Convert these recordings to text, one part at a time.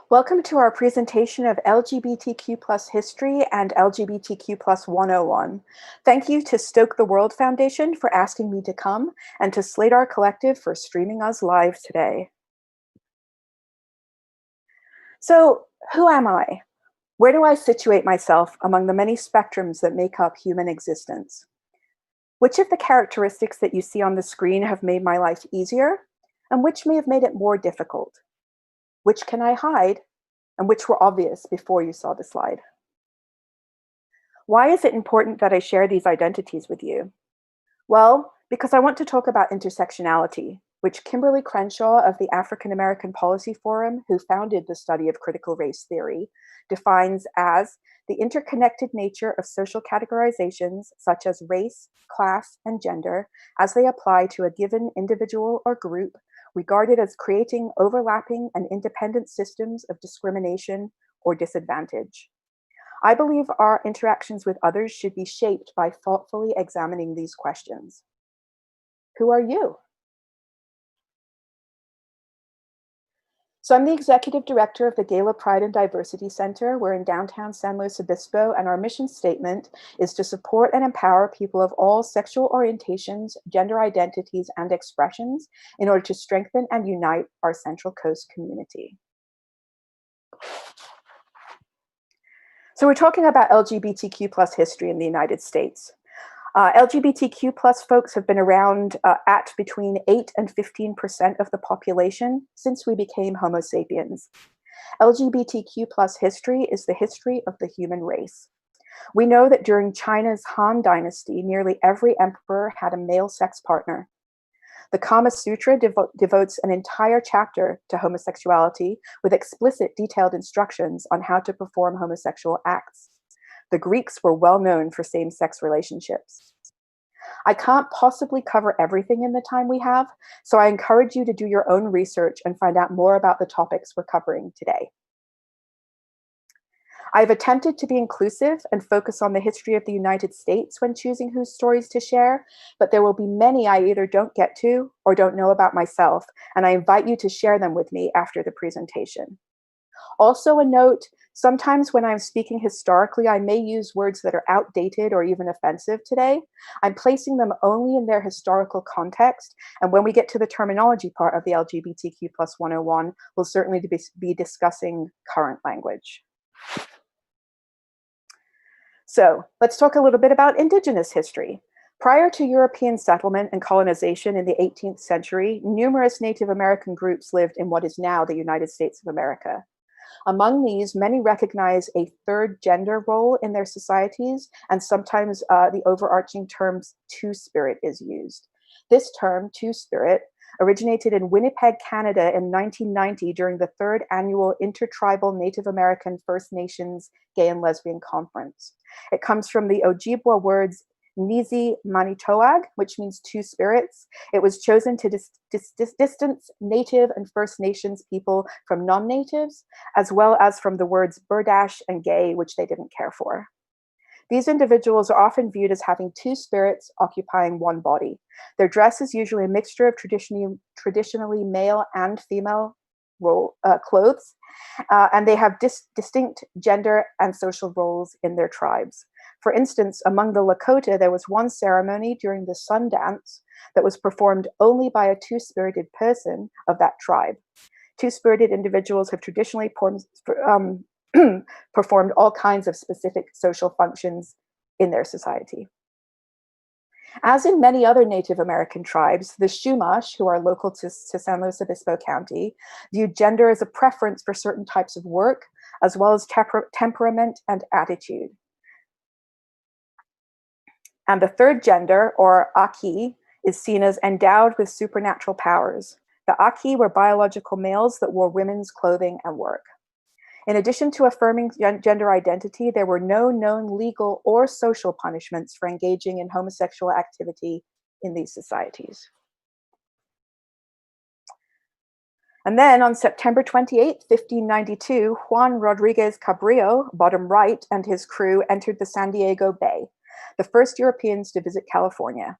Welcome to our presentation of LGBTQ history and LGBTQ 101. Thank you to Stoke the World Foundation for asking me to come and to Slate Our Collective for streaming us live today. So, who am I? Where do I situate myself among the many spectrums that make up human existence? Which of the characteristics that you see on the screen have made my life easier, and which may have made it more difficult? Which can I hide, and which were obvious before you saw the slide? Why is it important that I share these identities with you? Well, because I want to talk about intersectionality, which Kimberly Crenshaw of the African American Policy Forum, who founded the study of critical race theory, defines as the interconnected nature of social categorizations such as race, class, and gender as they apply to a given individual or group, regarded as creating overlapping and independent systems of discrimination or disadvantage. I believe our interactions with others should be shaped by thoughtfully examining these questions. Who are you? So I'm the executive director of the Gala Pride and Diversity Center. We're in downtown San Luis Obispo, and our mission statement is to support and empower people of all sexual orientations, gender identities, and expressions in order to strengthen and unite our Central Coast community. So we're talking about LGBTQ history in the United States. LGBTQ folks have been around at between 8 and 15% of the population since we became Homo sapiens. LGBTQ history is the history of the human race. We know that during China's Han Dynasty, nearly every emperor had a male sex partner. The Kama Sutra devotes an entire chapter to homosexuality with explicit detailed instructions on how to perform homosexual acts. The Greeks were well known for same-sex relationships. I can't possibly cover everything in the time we have, so I encourage you to do your own research and find out more about the topics we're covering today. I've attempted to be inclusive and focus on the history of the United States when choosing whose stories to share, but there will be many I either don't get to or don't know about myself, and I invite you to share them with me after the presentation. Also a note, sometimes when I'm speaking historically, I may use words that are outdated or even offensive today. I'm placing them only in their historical context, and when we get to the terminology part of the LGBTQ 101, we'll certainly be discussing current language. So let's talk a little bit about Indigenous history. Prior to European settlement and colonization in the 18th century, numerous Native American groups lived in what is now the United States of America. Among these, many recognize a third gender role in their societies, and sometimes the overarching term Two-Spirit is used. This term, Two-Spirit, originated in Winnipeg, Canada in 1990 during the third annual Intertribal Native American First Nations Gay and Lesbian Conference. It comes from the Ojibwa words Nizi Manitoag, which means two spirits. It was chosen to distance Native and First Nations people from non-natives, as well as from the words berdache and gay, which they didn't care for. These individuals are often viewed as having two spirits occupying one body. Their dress is usually a mixture of traditionally male and female clothes, and they have distinct gender and social roles in their tribes. For instance, among the Lakota, there was one ceremony during the sun dance that was performed only by a two-spirited person of that tribe. Two-spirited individuals have traditionally performed all kinds of specific social functions in their society. As in many other Native American tribes, the Chumash, who are local to San Luis Obispo County, view gender as a preference for certain types of work, as well as temperament and attitude. And the third gender, or Aki, is seen as endowed with supernatural powers. The Aki were biological males that wore women's clothing and work. In addition to affirming gender identity, there were no known legal or social punishments for engaging in homosexual activity in these societies. And then on September 28, 1592, Juan Rodriguez Cabrillo, bottom right, and his crew entered the San Diego Bay, the first Europeans to visit California.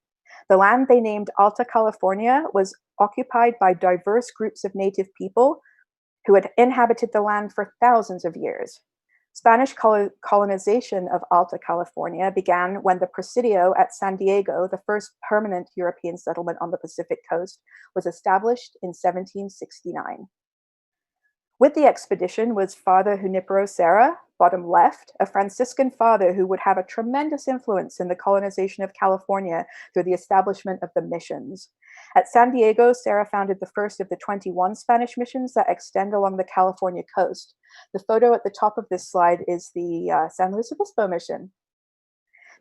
The land they named Alta California was occupied by diverse groups of native people who had inhabited the land for thousands of years. Spanish colonization of Alta California began when the Presidio at San Diego, the first permanent European settlement on the Pacific coast, was established in 1769. With the expedition was Father Junipero Serra, bottom left, a Franciscan father who would have a tremendous influence in the colonization of California through the establishment of the missions. At San Diego, Serra founded the first of the 21 Spanish missions that extend along the California coast. The photo at the top of this slide is the San Luis Obispo mission.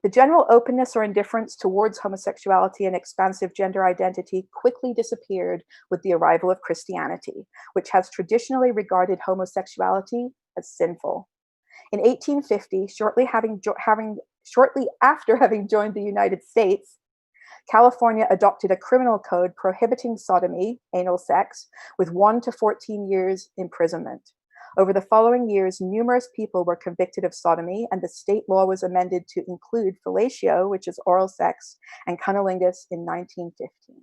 The general openness or indifference towards homosexuality and expansive gender identity quickly disappeared with the arrival of Christianity, which has traditionally regarded homosexuality as sinful. In 1850, shortly after having joined the United States, California adopted a criminal code prohibiting sodomy, anal sex, with 1 to 14 years imprisonment. Over the following years, numerous people were convicted of sodomy, and the state law was amended to include fellatio, which is oral sex, and cunnilingus in 1915.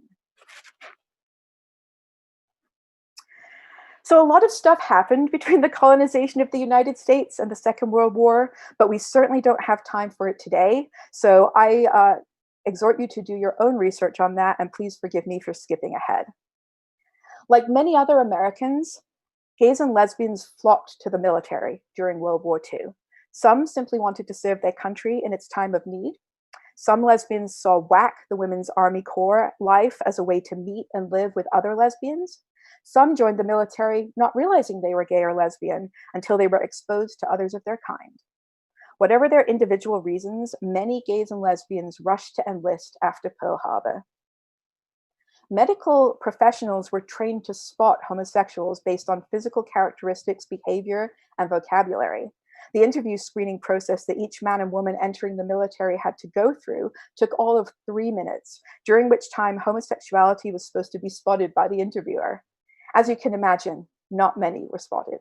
So a lot of stuff happened between the colonization of the United States and the Second World War, but we certainly don't have time for it today. So I exhort you to do your own research on that, and please forgive me for skipping ahead. Like many other Americans, gays and lesbians flocked to the military during World War II. Some simply wanted to serve their country in its time of need. Some lesbians saw WAC, the Women's Army Corps, life as a way to meet and live with other lesbians. Some joined the military not realizing they were gay or lesbian until they were exposed to others of their kind. Whatever their individual reasons, many gays and lesbians rushed to enlist after Pearl Harbor. Medical professionals were trained to spot homosexuals based on physical characteristics, behavior, and vocabulary. The interview screening process that each man and woman entering the military had to go through took all of 3 minutes, during which time homosexuality was supposed to be spotted by the interviewer. As you can imagine, not many were spotted.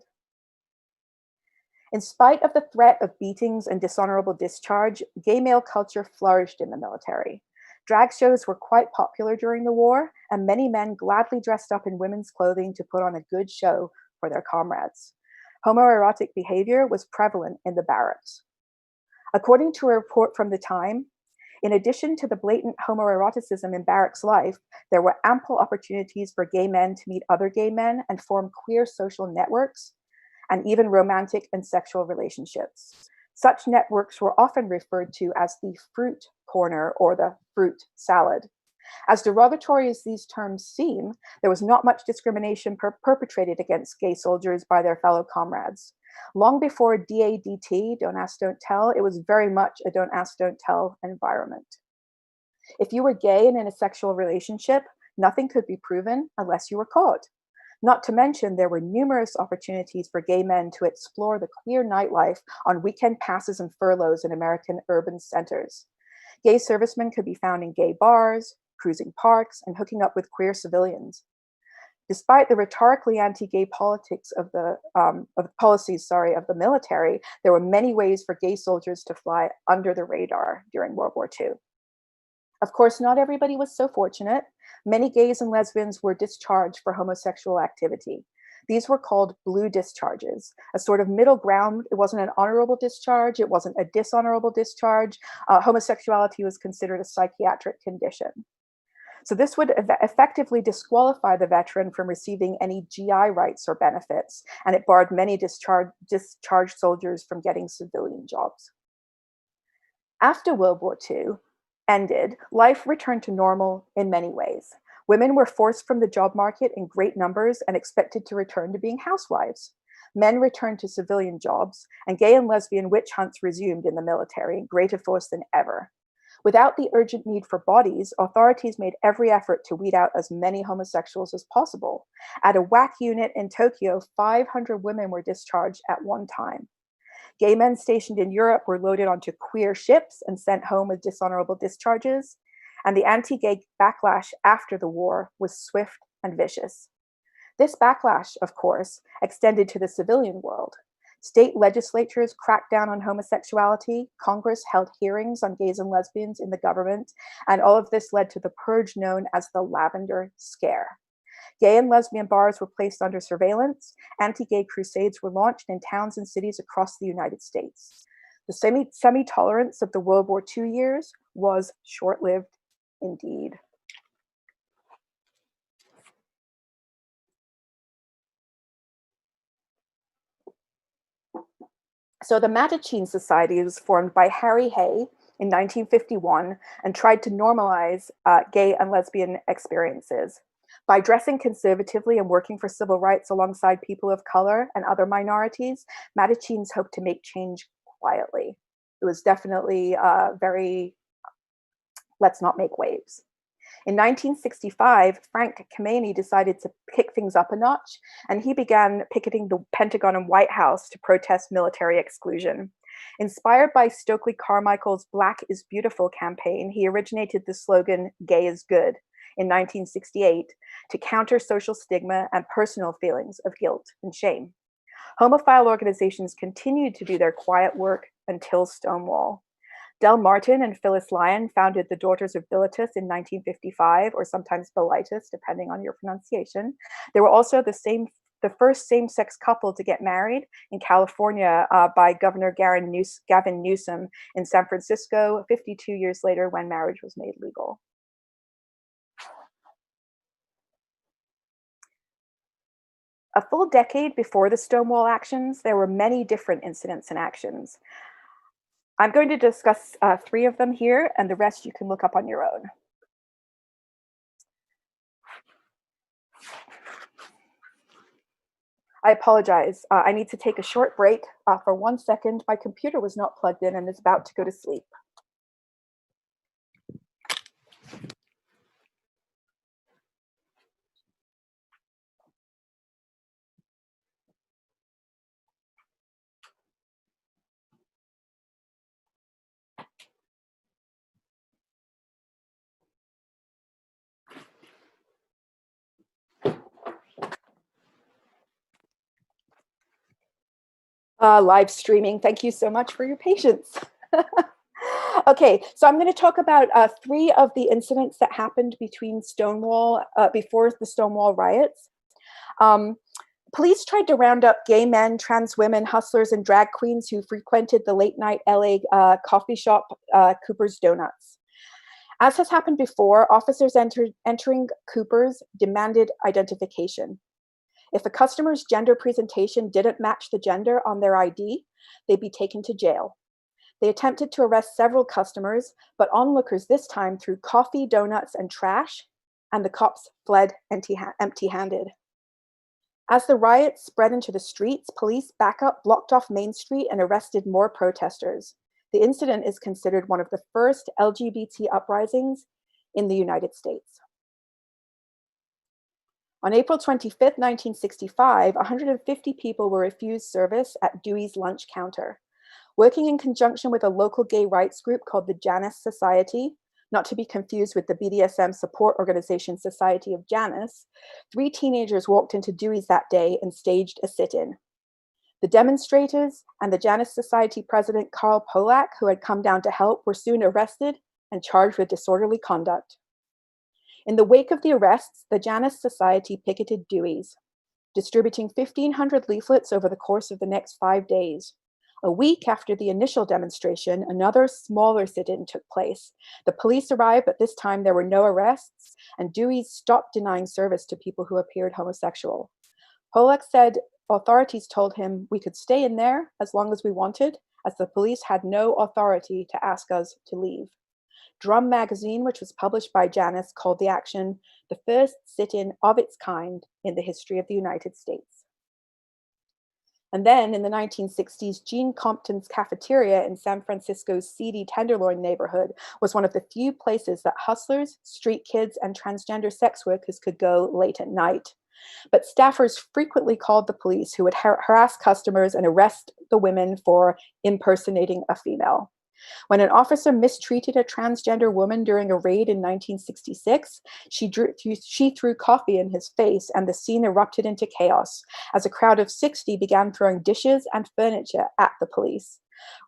In spite of the threat of beatings and dishonorable discharge, gay male culture flourished in the military. Drag shows were quite popular during the war, and many men gladly dressed up in women's clothing to put on a good show for their comrades. Homoerotic behavior was prevalent in the barracks. According to a report from the time, in addition to the blatant homoeroticism in barracks life, there were ample opportunities for gay men to meet other gay men and form queer social networks, and even romantic and sexual relationships. Such networks were often referred to as the fruit corner or the fruit salad. As derogatory as these terms seem, there was not much discrimination perpetrated against gay soldiers by their fellow comrades. Long before DADT, Don't Ask, Don't Tell, it was very much a don't ask, don't tell environment. If you were gay and in a sexual relationship, nothing could be proven unless you were caught. Not to mention, there were numerous opportunities for gay men to explore the queer nightlife on weekend passes and furloughs in American urban centers. Gay servicemen could be found in gay bars, cruising parks, and hooking up with queer civilians. Despite the rhetorically anti-gay politics of the policies of the military, there were many ways for gay soldiers to fly under the radar during World War II. Of course, not everybody was so fortunate. Many gays and lesbians were discharged for homosexual activity. These were called blue discharges, a sort of middle ground. It wasn't an honorable discharge. It wasn't a dishonorable discharge. Homosexuality was considered a psychiatric condition. So this would effectively disqualify the veteran from receiving any GI rights or benefits, and it barred many discharged soldiers from getting civilian jobs. After World War II ended, life returned to normal in many ways. Women were forced from the job market in great numbers and expected to return to being housewives. Men returned to civilian jobs, and gay and lesbian witch hunts resumed in the military in greater force than ever. Without the urgent need for bodies, authorities made every effort to weed out as many homosexuals as possible. At a WAC unit in Tokyo, 500 women were discharged at one time. Gay men stationed in Europe were loaded onto queer ships and sent home with dishonorable discharges, and the anti-gay backlash after the war was swift and vicious. This backlash, of course, extended to the civilian world. State legislatures cracked down on homosexuality, Congress held hearings on gays and lesbians in the government, and all of this led to the purge known as the Lavender Scare. Gay and lesbian bars were placed under surveillance. Anti-gay crusades were launched in towns and cities across the United States. The semi-tolerance of the World War II years was short-lived indeed. So the Mattachine Society was formed by Harry Hay in 1951 and tried to normalize gay and lesbian experiences. By dressing conservatively and working for civil rights alongside people of color and other minorities, Mattachines hoped to make change quietly. It was definitely very, let's not make waves. In 1965, Frank Kameny decided to pick things up a notch, and he began picketing the Pentagon and White House to protest military exclusion. Inspired by Stokely Carmichael's Black is Beautiful campaign, he originated the slogan, "Gay is Good," in 1968 to counter social stigma and personal feelings of guilt and shame. Homophile organizations continued to do their quiet work until Stonewall. Del Martin and Phyllis Lyon founded the Daughters of Bilitis in 1955, or sometimes Bilitis, depending on your pronunciation. They were also the first same-sex couple to get married in California by Governor Gavin Newsom in San Francisco 52 years later when marriage was made legal. A full decade before the Stonewall actions, there were many different incidents and actions. I'm going to discuss 3 of them here, and the rest you can look up on your own. I apologize. I need to take a short break for 1 second. My computer was not plugged in and is about to go to sleep. Live streaming. Thank you so much for your patience. Okay, so I'm going to talk about 3 of the incidents that happened between before the Stonewall riots. Police tried to round up gay men, trans women, hustlers, and drag queens who frequented the late-night LA coffee shop Cooper's Donuts. As has happened before, officers entering Cooper's demanded identification. If a customer's gender presentation didn't match the gender on their ID, they'd be taken to jail. They attempted to arrest several customers, but onlookers this time threw coffee, donuts, and trash, and the cops fled empty-handed. As the riots spread into the streets, police backup blocked off Main Street and arrested more protesters. The incident is considered one of the first LGBT uprisings in the United States. On April 25, 1965, 150 people were refused service at Dewey's lunch counter. Working in conjunction with a local gay rights group called the Janus Society, not to be confused with the BDSM support organization Society of Janus, 3 teenagers walked into Dewey's that day and staged a sit-in. The demonstrators and the Janus Society president Carl Polak, who had come down to help, were soon arrested and charged with disorderly conduct. In the wake of the arrests, the Janus Society picketed Dewey's, distributing 1,500 leaflets over the course of the next 5 days. A week after the initial demonstration, another smaller sit-in took place. The police arrived, but this time there were no arrests, and Dewey's stopped denying service to people who appeared homosexual. Polak said authorities told him we could stay in there as long as we wanted, as the police had no authority to ask us to leave. Drum magazine, which was published by Janus, called the action the first sit-in of its kind in the history of the United States. And then in the 1960s, Gene Compton's cafeteria in San Francisco's seedy Tenderloin neighborhood was one of the few places that hustlers, street kids, and transgender sex workers could go late at night. But staffers frequently called the police, who would harass customers and arrest the women for impersonating a female. When an officer mistreated a transgender woman during a raid in 1966, she threw coffee in his face, and the scene erupted into chaos as a crowd of 60 began throwing dishes and furniture at the police.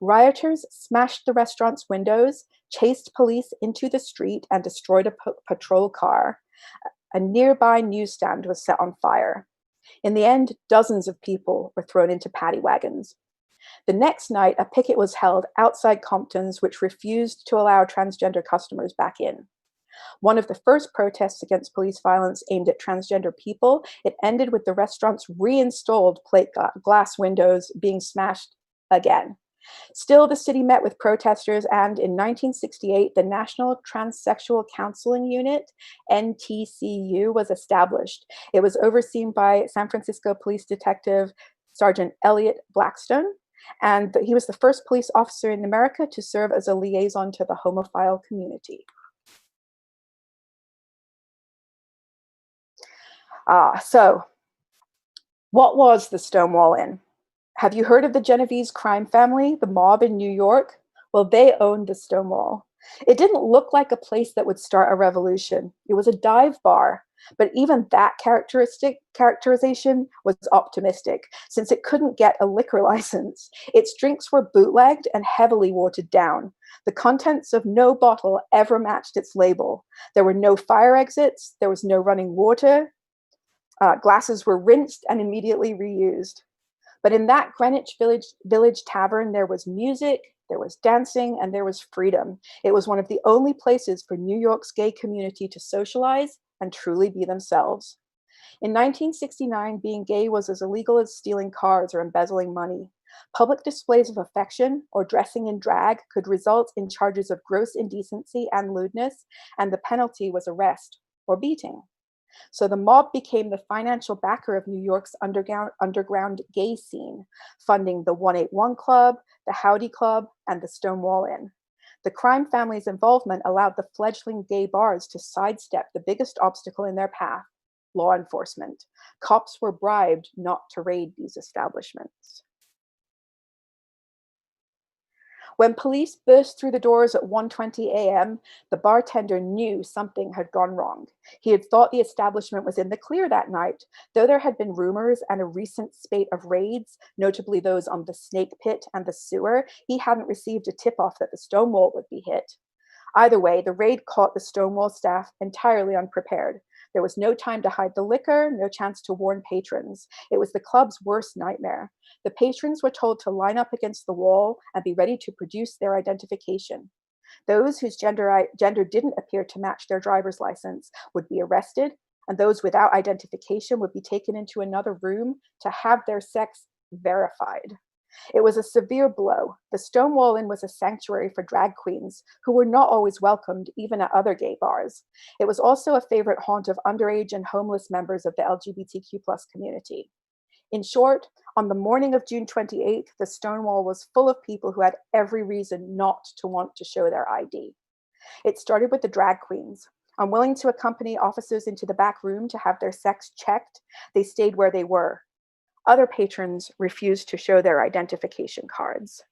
Rioters smashed the restaurant's windows, chased police into the street, and destroyed a patrol car. A nearby newsstand was set on fire. In the end, dozens of people were thrown into paddy wagons. The next night, a picket was held outside Compton's, which refused to allow transgender customers back in. One of the first protests against police violence aimed at transgender people, it ended with the restaurant's reinstalled plate glass windows being smashed again. Still, the city met with protesters, and in 1968, the National Transsexual Counseling Unit, NTCU, was established. It was overseen by San Francisco Police Detective Sergeant Elliot Blackstone, and he was the first police officer in America to serve as a liaison to the homophile community. So, what was the Stonewall Inn? Have you heard of the Genovese crime family, the mob in New York? Well, they owned the Stonewall. It didn't look like a place that would start a revolution. It was a dive bar, but even that characterization was optimistic, since it couldn't get a liquor license. Its drinks were bootlegged and heavily watered down. The contents of no bottle ever matched its label. There were no fire exits. There was no running water. Glasses were rinsed and immediately reused. But in that Greenwich Village tavern, there was music, there was dancing, and there was freedom. It was one of the only places for New York's gay community to socialize and truly be themselves. In 1969, being gay was as illegal as stealing cars or embezzling money. Public displays of affection or dressing in drag could result in charges of gross indecency and lewdness, and the penalty was arrest or beating. So the mob became the financial backer of New York's underground gay scene, funding the 181 Club, the Howdy Club, and the Stonewall Inn. The crime family's involvement allowed the fledgling gay bars to sidestep the biggest obstacle in their path, law enforcement. Cops were bribed not to raid these establishments. When police burst through the doors at 1:20 a.m., the bartender knew something had gone wrong. He had thought the establishment was in the clear that night, though there had been rumors and a recent spate of raids, notably those on the Snake Pit and the sewer. He hadn't received a tip-off that the Stonewall would be hit. Either way, the raid caught the Stonewall staff entirely unprepared. There was no time to hide the liquor, no chance to warn patrons. It was the club's worst nightmare. The patrons were told to line up against the wall and be ready to produce their identification. Those whose gender didn't appear to match their driver's license would be arrested, and those without identification would be taken into another room to have their sex verified. It was a severe blow. The Stonewall Inn was a sanctuary for drag queens who were not always welcomed, even at other gay bars. It was also a favorite haunt of underage and homeless members of the LGBTQ community. In short, on the morning of June 28th, the Stonewall was full of people who had every reason not to want to show their ID. It started with the drag queens. Unwilling to accompany officers into the back room to have their sex checked, they stayed where they were. Other patrons refused to show their identification cards.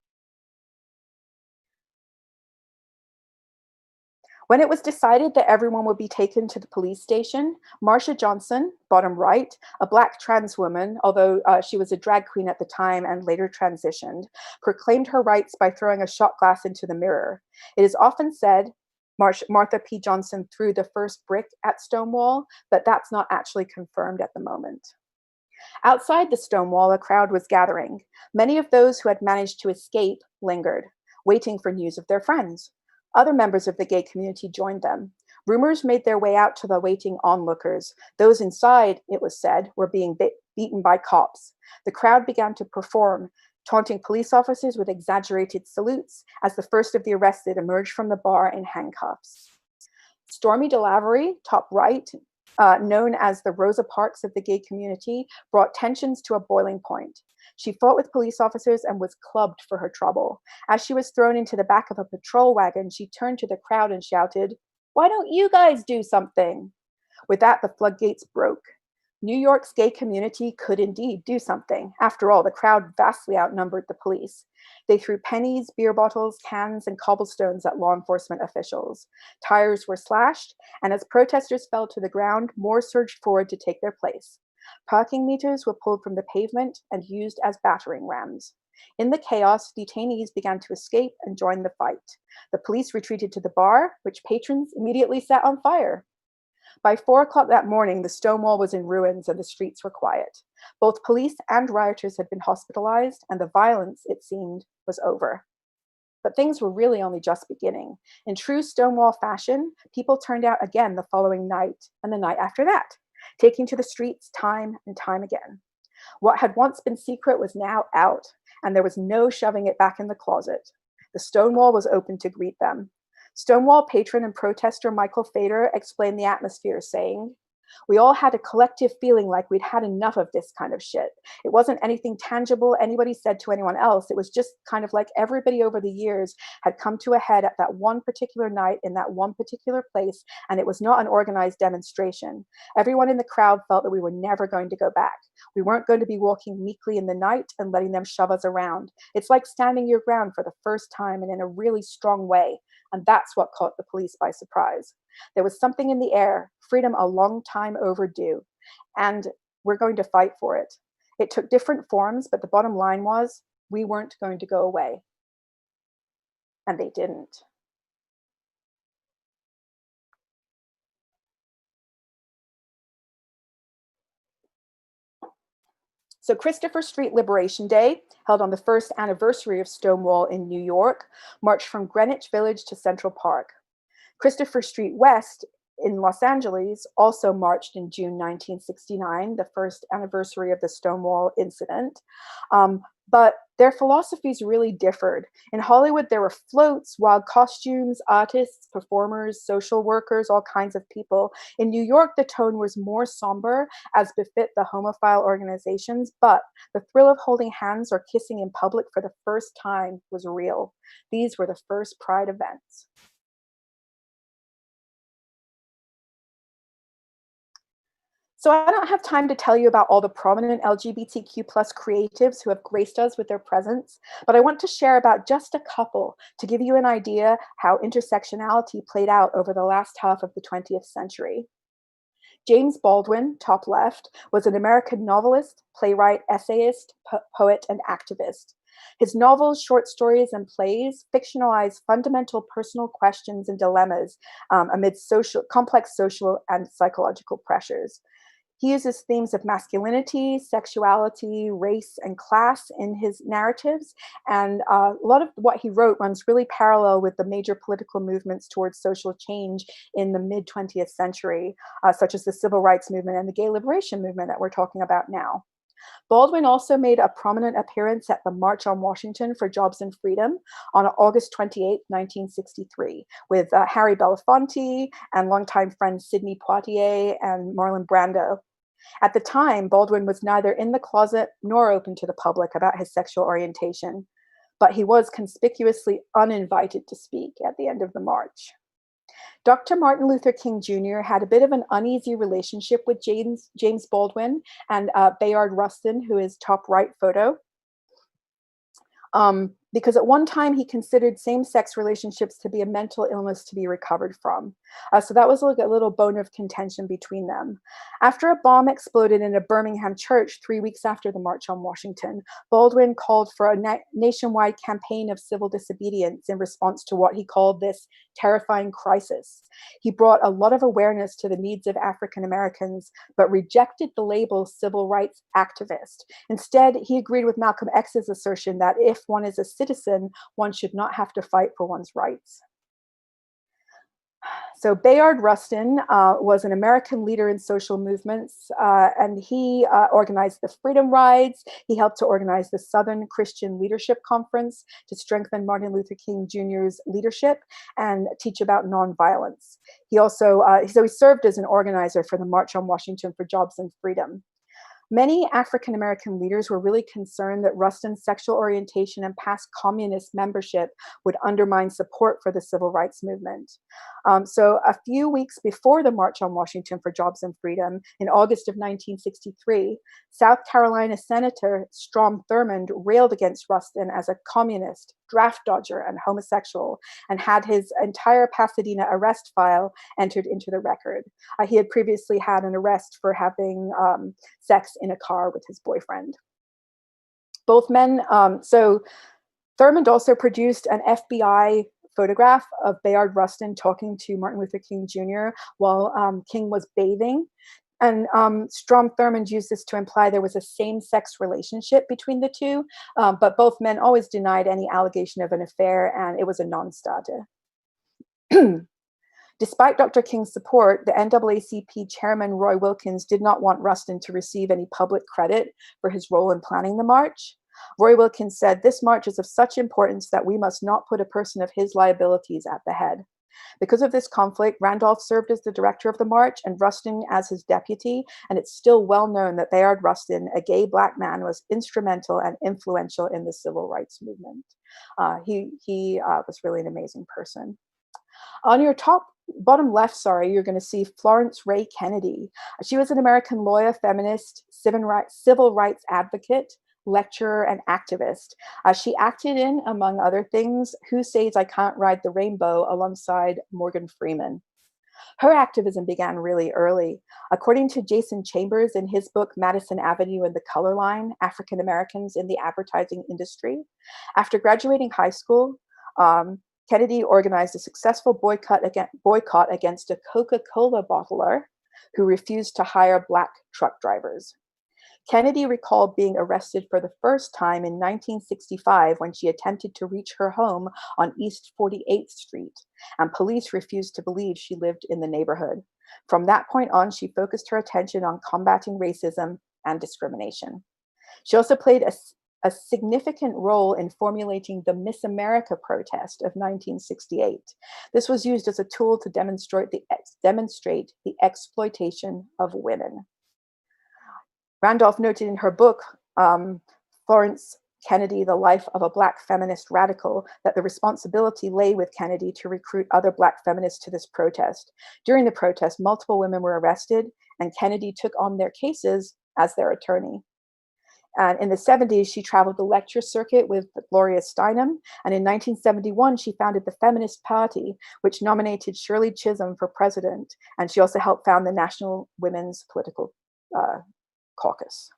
When it was decided that everyone would be taken to the police station, Marsha Johnson, bottom right, a Black trans woman, although she was a drag queen at the time and later transitioned, proclaimed her rights by throwing a shot glass into the mirror. It is often said Martha P. Johnson threw the first brick at Stonewall, but that's not actually confirmed at the moment. Outside the Stonewall, a crowd was gathering. Many of those who had managed to escape lingered, waiting for news of their friends. Other members of the gay community joined them. Rumors made their way out to the waiting onlookers. Those inside, it was said, were being beaten by cops. The crowd began to perform, taunting police officers with exaggerated salutes as the first of the arrested emerged from the bar in handcuffs. Stormy DeLavery, top right, known as the Rosa Parks of the gay community, brought tensions to a boiling point. She fought with police officers and was clubbed for her trouble. As she was thrown into the back of a patrol wagon, she turned to the crowd and shouted, "Why don't you guys do something?" With that, the floodgates broke. New York's gay community could indeed do something. After all, the crowd vastly outnumbered the police. They threw pennies, beer bottles, cans, and cobblestones at law enforcement officials. Tires were slashed, and as protesters fell to the ground, more surged forward to take their place. Parking meters were pulled from the pavement and used as battering rams. In the chaos, detainees began to escape and join the fight. The police retreated to the bar, which patrons immediately set on fire. By 4 o'clock that morning, the Stonewall was in ruins and the streets were quiet. Both police and rioters had been hospitalized, and the violence, it seemed, was over. But things were really only just beginning. In true Stonewall fashion, people turned out again the following night and the night after that, taking to the streets time and time again. What had once been secret was now out, and there was no shoving it back in the closet. The Stonewall was open to greet them. Stonewall patron and protester Michael Fader explained the atmosphere, saying, "We all had a collective feeling like we'd had enough of this kind of shit. It wasn't anything tangible anybody said to anyone else. It was just kind of like everybody over the years had come to a head at that one particular night in that one particular place, and it was not an organized demonstration. Everyone in the crowd felt that we were never going to go back. We weren't going to be walking meekly in the night and letting them shove us around. It's like standing your ground for the first time and in a really strong way. And that's what caught the police by surprise. There was something in the air, freedom a long time overdue, and we're going to fight for it. It took different forms, but the bottom line was we weren't going to go away." And they didn't. So Christopher Street Liberation Day, held on the first anniversary of Stonewall in New York, marched from Greenwich Village to Central Park. Christopher Street West in Los Angeles also marched in June 1969, the first anniversary of the Stonewall incident. But their philosophies really differed. In Hollywood, there were floats, wild costumes, artists, performers, social workers, all kinds of people. In New York, the tone was more somber, as befit the homophile organizations, but the thrill of holding hands or kissing in public for the first time was real. These were the first Pride events. So I don't have time to tell you about all the prominent LGBTQ plus creatives who have graced us with their presence, but I want to share about just a couple to give you an idea how intersectionality played out over the last half of the 20th century. James Baldwin, top left, was an American novelist, playwright, essayist, poet, and activist. His novels, short stories, and plays fictionalize fundamental personal questions and dilemmas amid complex social and psychological pressures. He uses themes of masculinity, sexuality, race, and class in his narratives. And a lot of what he wrote runs really parallel with the major political movements towards social change in the mid 20th century, such as the civil rights movement and the gay liberation movement that we're talking about now. Baldwin also made a prominent appearance at the March on Washington for Jobs and Freedom on August 28, 1963, with Harry Belafonte and longtime friends Sidney Poitier and Marlon Brando. At the time, Baldwin was neither in the closet nor open to the public about his sexual orientation, but he was conspicuously uninvited to speak at the end of the march. Dr. Martin Luther King Jr. had a bit of an uneasy relationship with James Baldwin and Bayard Rustin, who is top right photo. Because at one time he considered same-sex relationships to be a mental illness to be recovered from. So that was like a little bone of contention between them. After a bomb exploded in a Birmingham church 3 weeks after the March on Washington, Baldwin called for a nationwide campaign of civil disobedience in response to what he called this terrifying crisis. He brought a lot of awareness to the needs of African Americans, but rejected the label civil rights activist. Instead, he agreed with Malcolm X's assertion that if one is a citizen, one should not have to fight for one's rights. So Bayard Rustin was an American leader in social movements, and he organized the Freedom Rides. He helped to organize the Southern Christian Leadership Conference to strengthen Martin Luther King Jr.'s leadership and teach about nonviolence. He also, he served as an organizer for the March on Washington for Jobs and Freedom. Many African American leaders were really concerned that Rustin's sexual orientation and past communist membership would undermine support for the civil rights movement. So a few weeks before the March on Washington for Jobs and Freedom, in August of 1963, South Carolina Senator Strom Thurmond railed against Rustin as a communist, draft dodger, and homosexual, and had his entire Pasadena arrest file entered into the record. He had previously had an arrest for having sex in a car with his boyfriend. Both men, so Thurmond also produced an FBI photograph of Bayard Rustin talking to Martin Luther King Jr. while King was bathing. And Strom Thurmond used this to imply there was a same-sex relationship between the two, but both men always denied any allegation of an affair, and it was a non-starter. Despite Dr. King's support, the NAACP chairman Roy Wilkins did not want Rustin to receive any public credit for his role in planning the march. Roy Wilkins said, "This march is of such importance that we must not put a person of his liabilities at the head." Because of this conflict, Randolph served as the director of the march and Rustin as his deputy, and it's still well known that Bayard Rustin, a gay Black man, was instrumental and influential in the civil rights movement. He was really an amazing person. On your bottom left, you're going to see Florence Ray Kennedy. She was an American lawyer, feminist, civil rights advocate, lecturer, and activist. She acted in, among other things, Who Says I Can't Ride the Rainbow alongside Morgan Freeman. Her activism began really early. According to Jason Chambers in his book, Madison Avenue and the Color Line, African Americans in the Advertising Industry, after graduating high school, Kennedy organized a successful boycott against a Coca-Cola bottler who refused to hire Black truck drivers. Kennedy recalled being arrested for the first time in 1965 when she attempted to reach her home on East 48th Street, and police refused to believe she lived in the neighborhood. From that point on, she focused her attention on combating racism and discrimination. She also played a significant role in formulating the Miss America protest of 1968. This was used as a tool to demonstrate the exploitation of women. Randolph noted in her book, Florence Kennedy, The Life of a Black Feminist Radical, that the responsibility lay with Kennedy to recruit other Black feminists to this protest. During the protest, multiple women were arrested, and Kennedy took on their cases as their attorney. And in the 70s, she traveled the lecture circuit with Gloria Steinem. And in 1971, she founded the Feminist Party, which nominated Shirley Chisholm for president. And she also helped found the National Women's Political Caucus.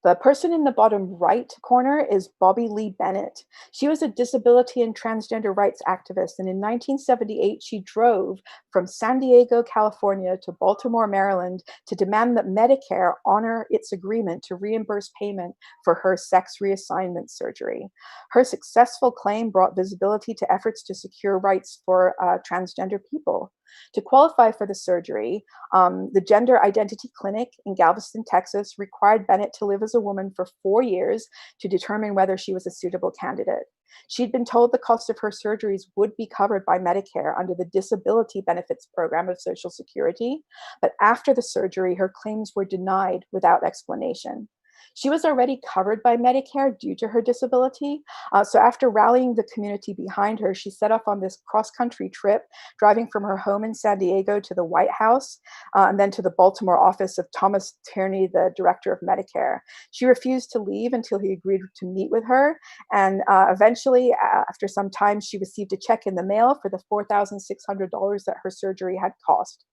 The person in the bottom right corner is Bobby Lee Bennett. She was a disability and transgender rights activist, and in 1978, she drove from San Diego, California to Baltimore, Maryland to demand that Medicare honor its agreement to reimburse payment for her sex reassignment surgery. Her successful claim brought visibility to efforts to secure rights for transgender people. To qualify for the surgery, the Gender Identity Clinic in Galveston, Texas, required Bennett to live as a woman for 4 years to determine whether she was a suitable candidate. She'd been told the cost of her surgeries would be covered by Medicare under the Disability Benefits Program of Social Security, but after the surgery, her claims were denied without explanation. She was already covered by Medicare due to her disability. So after rallying the community behind her, she set off on this cross-country trip, driving from her home in San Diego to the White House, and then to the Baltimore office of Thomas Tierney, the director of Medicare. She refused to leave until he agreed to meet with her. And eventually, after some time, she received a check in the mail for the $4,600 that her surgery had cost.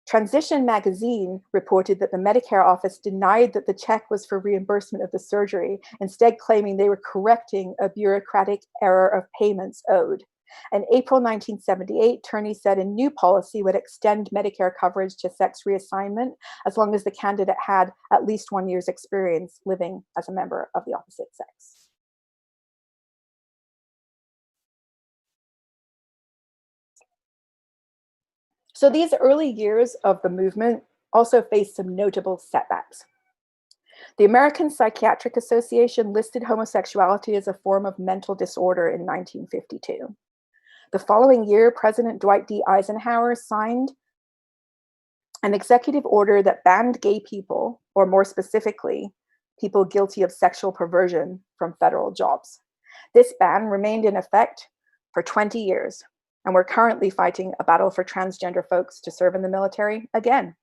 Transition magazine reported that the Medicare office denied that the check was for reimbursement of the surgery, instead claiming they were correcting a bureaucratic error of payments owed. In April 1978, Tierney said a new policy would extend Medicare coverage to sex reassignment as long as the candidate had at least 1 year's experience living as a member of the opposite sex. So these early years of the movement also faced some notable setbacks. The American Psychiatric Association listed homosexuality as a form of mental disorder in 1952. The following year, President Dwight D. Eisenhower signed an executive order that banned gay people, or more specifically, people guilty of sexual perversion, from federal jobs. This ban remained in effect for 20 years. And we're currently fighting a battle for transgender folks to serve in the military again.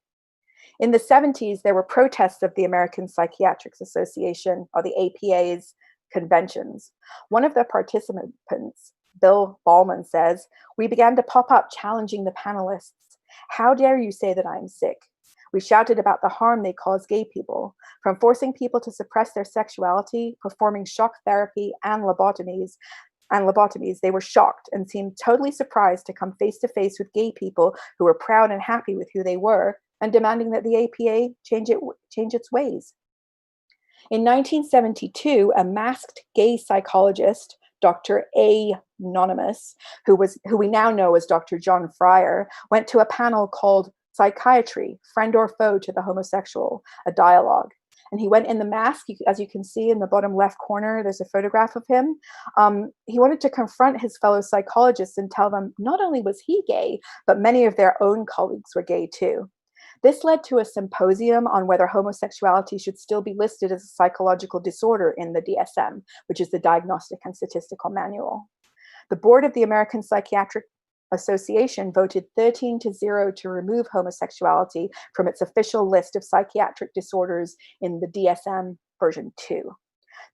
In the 70s, there were protests of the American Psychiatric Association, or the APA's conventions. One of the participants, Bill Ballman, says, "We began to pop up challenging the panelists. How dare you say that I'm sick? We shouted about the harm they cause gay people, from forcing people to suppress their sexuality, performing shock therapy and lobotomies, and lobotomies, they were shocked and seemed totally surprised to come face to face with gay people who were proud and happy with who they were and demanding that the APA change its ways. In 1972, a masked gay psychologist, Dr. A. Anonymous, who we now know as Dr. John Fryer, went to a panel called Psychiatry, Friend or Foe to the Homosexual, a dialogue. And he went in the mask, as you can see in the bottom left corner, there's a photograph of him. He wanted to confront his fellow psychologists and tell them not only was he gay, but many of their own colleagues were gay too. This led to a symposium on whether homosexuality should still be listed as a psychological disorder in the DSM, which is the Diagnostic and Statistical Manual. The board of the American Psychiatric Association voted 13-0 to remove homosexuality from its official list of psychiatric disorders in the DSM version 2.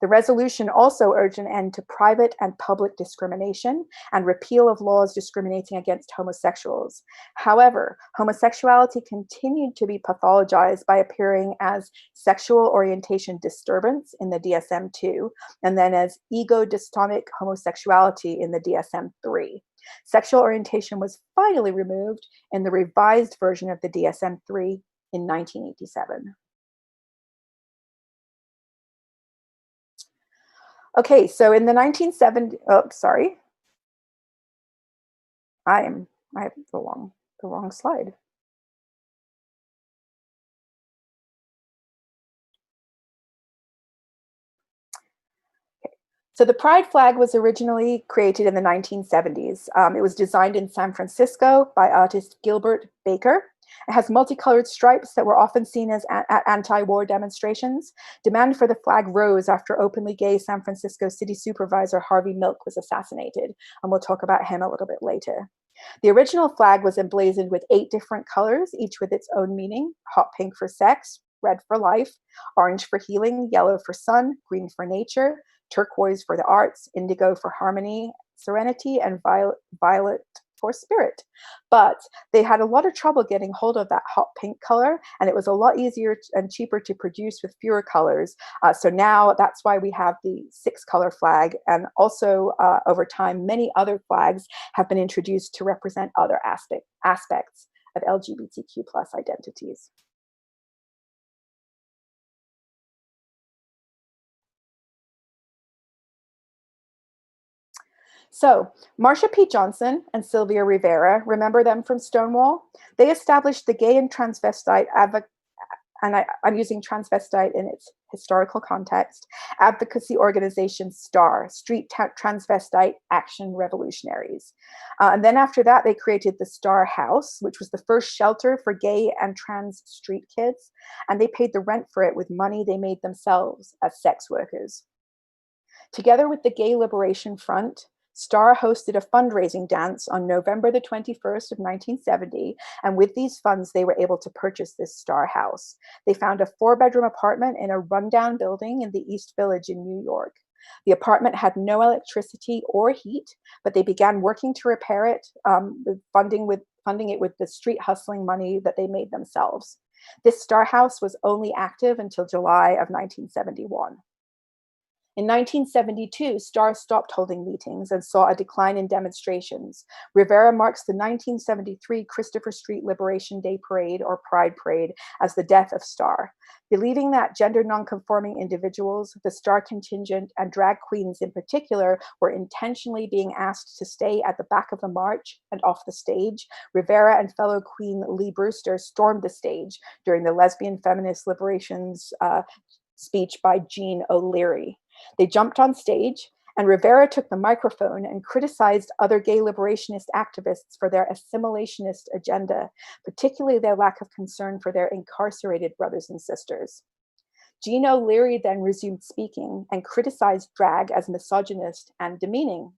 The resolution also urged an end to private and public discrimination and repeal of laws discriminating against homosexuals. However, homosexuality continued to be pathologized by appearing as sexual orientation disturbance in the DSM-2, and then as ego-dystonic homosexuality in the DSM-3. Sexual orientation was finally removed in the revised version of the DSM-3 in 1987. Okay, so in the 1970s, I have the wrong slide. Okay. So the pride flag was originally created in the 1970s. It was designed in San Francisco by artist Gilbert Baker. It has multicolored stripes that were often seen as at anti-war demonstrations. Demand for the flag rose after openly gay San Francisco city supervisor Harvey Milk was assassinated, and we'll talk about him a little bit later. The original flag was emblazoned with 8 different colors, each with its own meaning: hot pink for sex, red for life, orange for healing, yellow for sun, green for nature, turquoise for the arts, indigo for harmony, serenity, and violet for spirit. But they had a lot of trouble getting hold of that hot pink color, and it was a lot easier and cheaper to produce with fewer colors. So now that's why we have the 6-color flag, and also over time, many other flags have been introduced to represent other aspects of LGBTQ plus identities. So Marsha P. Johnson and Sylvia Rivera, remember them from Stonewall? They established the gay and transvestite I'm using transvestite in its historical context, advocacy organization STAR, Street Transvestite Action Revolutionaries. And then after that, they created the STAR House, which was the first shelter for gay and trans street kids. And they paid the rent for it with money they made themselves as sex workers. Together with the Gay Liberation Front, STAR hosted a fundraising dance on November the 21st of 1970, and with these funds, they were able to purchase this STAR house. They found a 4-bedroom apartment in a rundown building in the East Village in New York. The apartment had no electricity or heat, but they began working to repair it, funding it with the street hustling money that they made themselves. This STAR house was only active until July of 1971. In 1972, STAR stopped holding meetings and saw a decline in demonstrations. Rivera marks the 1973 Christopher Street Liberation Day Parade, or Pride Parade, as the death of STAR. Believing that gender nonconforming individuals, the STAR contingent, and drag queens in particular were intentionally being asked to stay at the back of the march and off the stage, Rivera and fellow queen Lee Brewster stormed the stage during the Lesbian Feminist Liberation's speech by Jean O'Leary. They jumped on stage, and Rivera took the microphone and criticized other gay liberationist activists for their assimilationist agenda, particularly their lack of concern for their incarcerated brothers and sisters. Jean O'Leary then resumed speaking and criticized drag as misogynist and demeaning.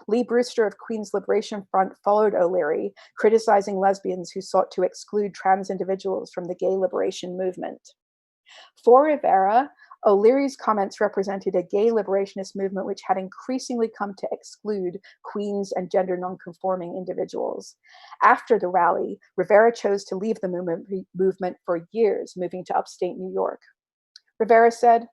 Lee Brewster of Queens Liberation Front followed O'Leary, criticizing lesbians who sought to exclude trans individuals from the gay liberation movement. For Rivera, O'Leary's comments represented a gay liberationist movement which had increasingly come to exclude queens and gender nonconforming individuals. After the rally, Rivera chose to leave the movement for years, moving to upstate New York. Rivera said,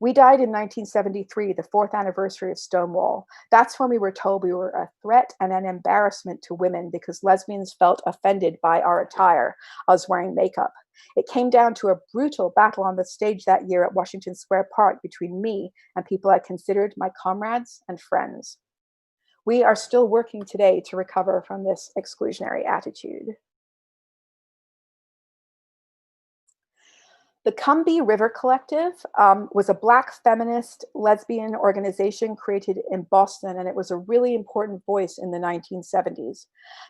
We died in 1973, the fourth anniversary of Stonewall. That's when we were told we were a threat and an embarrassment to women because lesbians felt offended by our attire, us wearing makeup. It came down to a brutal battle on the stage that year at Washington Square Park between me and people I considered my comrades and friends. We are still working today to recover from this exclusionary attitude. The Cumby River Collective was a Black feminist lesbian organization created in Boston, and it was a really important voice in the 1970s.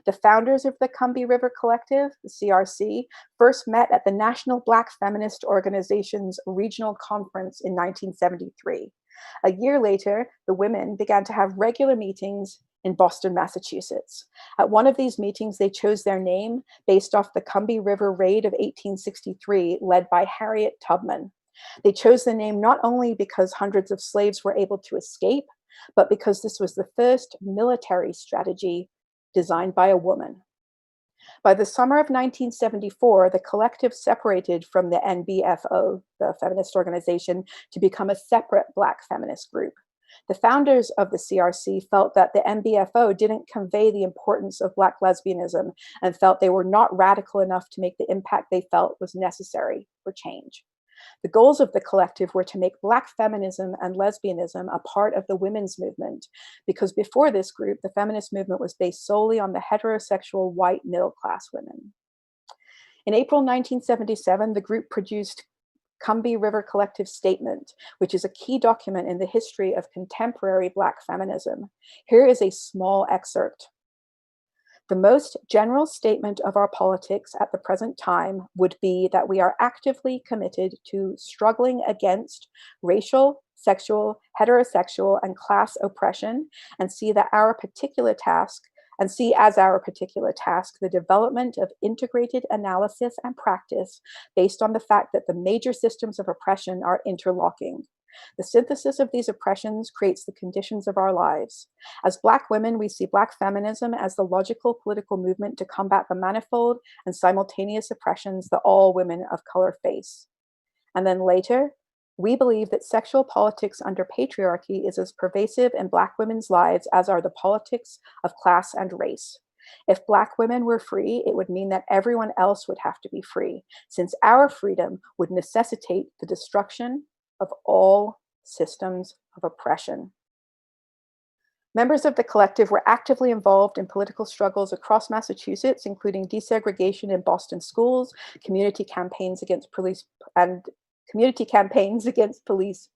The founders of the Cumby River Collective, the CRC, first met at the National Black Feminist Organization's regional conference in 1973. A year later, the women began to have regular meetings in Boston, Massachusetts. At one of these meetings, they chose their name based off the Cumby River Raid of 1863, led by Harriet Tubman. They chose the name not only because hundreds of slaves were able to escape, but because this was the first military strategy designed by a woman. By the summer of 1974, the collective separated from the NBFO, the feminist organization, to become a separate Black feminist group. The founders of the CRC felt that the NBFO didn't convey the importance of Black lesbianism and felt they were not radical enough to make the impact they felt was necessary for change. The goals of the collective were to make Black feminism and lesbianism a part of the women's movement, because before this group, the feminist movement was based solely on the heterosexual white middle-class women. In April 1977, the group produced Cumby River Collective Statement, which is a key document in the history of contemporary Black feminism. Here is a small excerpt. The most general statement of our politics at the present time would be that we are actively committed to struggling against racial, sexual, heterosexual, and class oppression, and see as our particular task the development of integrated analysis and practice based on the fact that the major systems of oppression are interlocking. The synthesis of these oppressions creates the conditions of our lives. As Black women, we see Black feminism as the logical political movement to combat the manifold and simultaneous oppressions that all women of color face. And then later, we believe that sexual politics under patriarchy is as pervasive in Black women's lives as are the politics of class and race. If Black women were free, it would mean that everyone else would have to be free, since our freedom would necessitate the destruction of all systems of oppression. Members of the collective were actively involved in political struggles across Massachusetts, including desegregation in Boston schools, community campaigns against police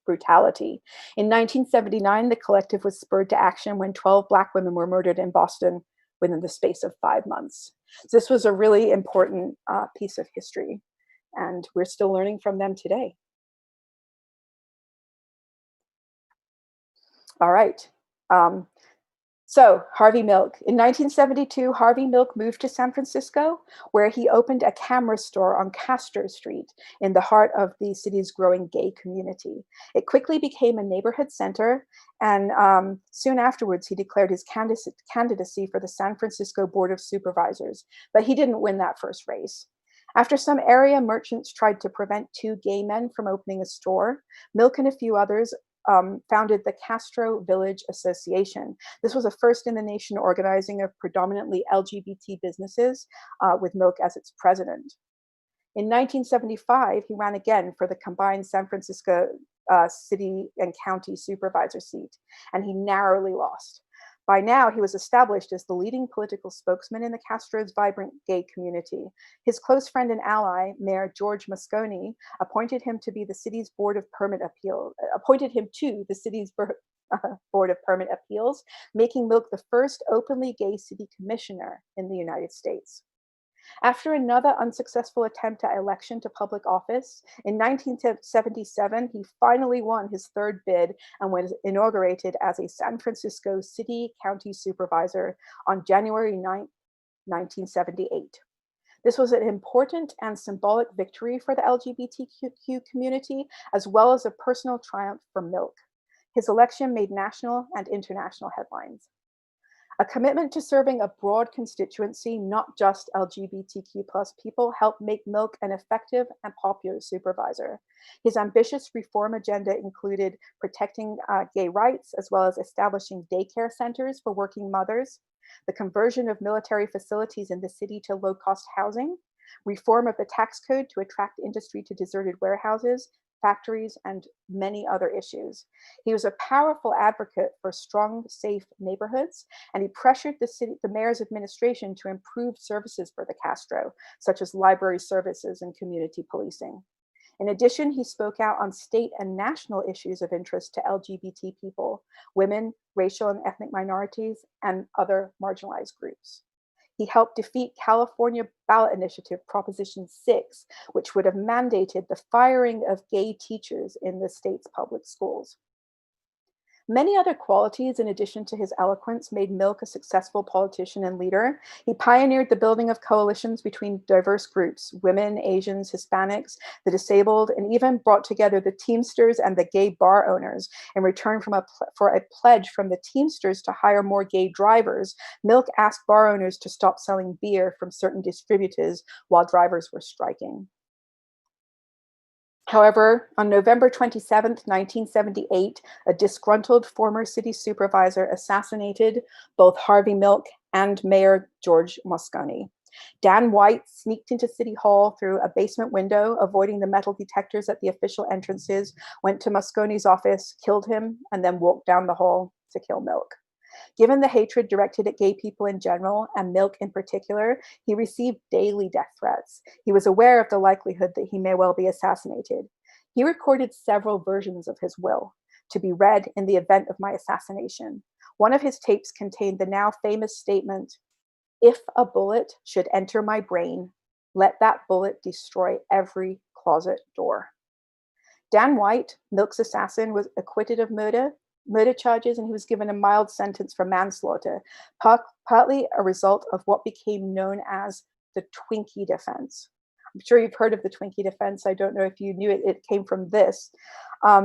brutality. In 1979, the collective was spurred to action when 12 Black women were murdered in Boston within the space of 5 months. So this was a really important piece of history, and we're still learning from them today. All right. So Harvey Milk. In 1972, Harvey Milk moved to San Francisco, where he opened a camera store on Castro Street in the heart of the city's growing gay community. It quickly became a neighborhood center, and soon afterwards, he declared his candidacy for the San Francisco Board of Supervisors, but he didn't win that first race. After some area merchants tried to prevent 2 gay men from opening a store, Milk and a few others founded the Castro Village Association. This was a first in the nation organizing of predominantly LGBT businesses, with Milk as its president. In 1975, he ran again for the combined San Francisco city and county supervisor seat, and he narrowly lost. By now, he was established as the leading political spokesman in the Castro's vibrant gay community. His close friend and ally, Mayor George Moscone, appointed him to the city's Board of Permit Appeals, making Milk the first openly gay city commissioner in the United States. After another unsuccessful attempt at election to public office, in 1977, he finally won his third bid and was inaugurated as a San Francisco City County Supervisor on January 9, 1978. This was an important and symbolic victory for the LGBTQ community, as well as a personal triumph for Milk. His election made national and international headlines. A commitment to serving a broad constituency, not just LGBTQ plus people, helped make Milk an effective and popular supervisor. His ambitious reform agenda included protecting gay rights, as well as establishing daycare centers for working mothers, the conversion of military facilities in the city to low-cost housing, reform of the tax code to attract industry to deserted warehouses, factories, and many other issues. He was a powerful advocate for strong, safe neighborhoods, and he pressured the mayor's administration to improve services for the Castro, such as library services and community policing. In addition, he spoke out on state and national issues of interest to LGBT people, women, racial and ethnic minorities, and other marginalized groups. He helped defeat California ballot initiative Proposition 6, which would have mandated the firing of gay teachers in the state's public schools. Many other qualities, in addition to his eloquence, made Milk a successful politician and leader. He pioneered the building of coalitions between diverse groups, women, Asians, Hispanics, the disabled, and even brought together the Teamsters and the gay bar owners. In return for a pledge from the Teamsters to hire more gay drivers, Milk asked bar owners to stop selling beer from certain distributors while drivers were striking. However, on November 27, 1978, a disgruntled former city supervisor assassinated both Harvey Milk and Mayor George Moscone. Dan White sneaked into City Hall through a basement window, avoiding the metal detectors at the official entrances, went to Moscone's office, killed him, and then walked down the hall to kill Milk. Given the hatred directed at gay people in general, and Milk in particular, he received daily death threats. He was aware of the likelihood that he may well be assassinated. He recorded several versions of his will to be read in the event of my assassination. One of his tapes contained the now famous statement, "If a bullet should enter my brain, let that bullet destroy every closet door." Dan White, Milk's assassin, was acquitted of murder charges, and he was given a mild sentence for manslaughter, partly a result of what became known as the Twinkie defense. I'm sure you've heard of the Twinkie defense. I don't know if you knew it. It came from this.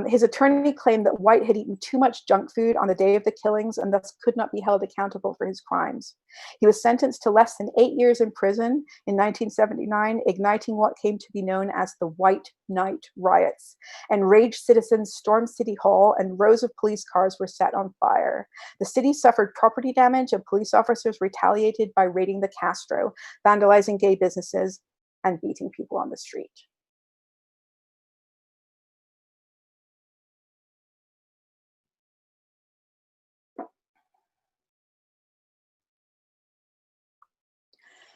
His attorney claimed that White had eaten too much junk food on the day of the killings and thus could not be held accountable for his crimes. He was sentenced to less than 8 years in prison in 1979, igniting what came to be known as the White Night Riots. Enraged citizens stormed City Hall and rows of police cars were set on fire. The city suffered property damage and police officers retaliated by raiding the Castro, vandalizing gay businesses, and beating people on the street.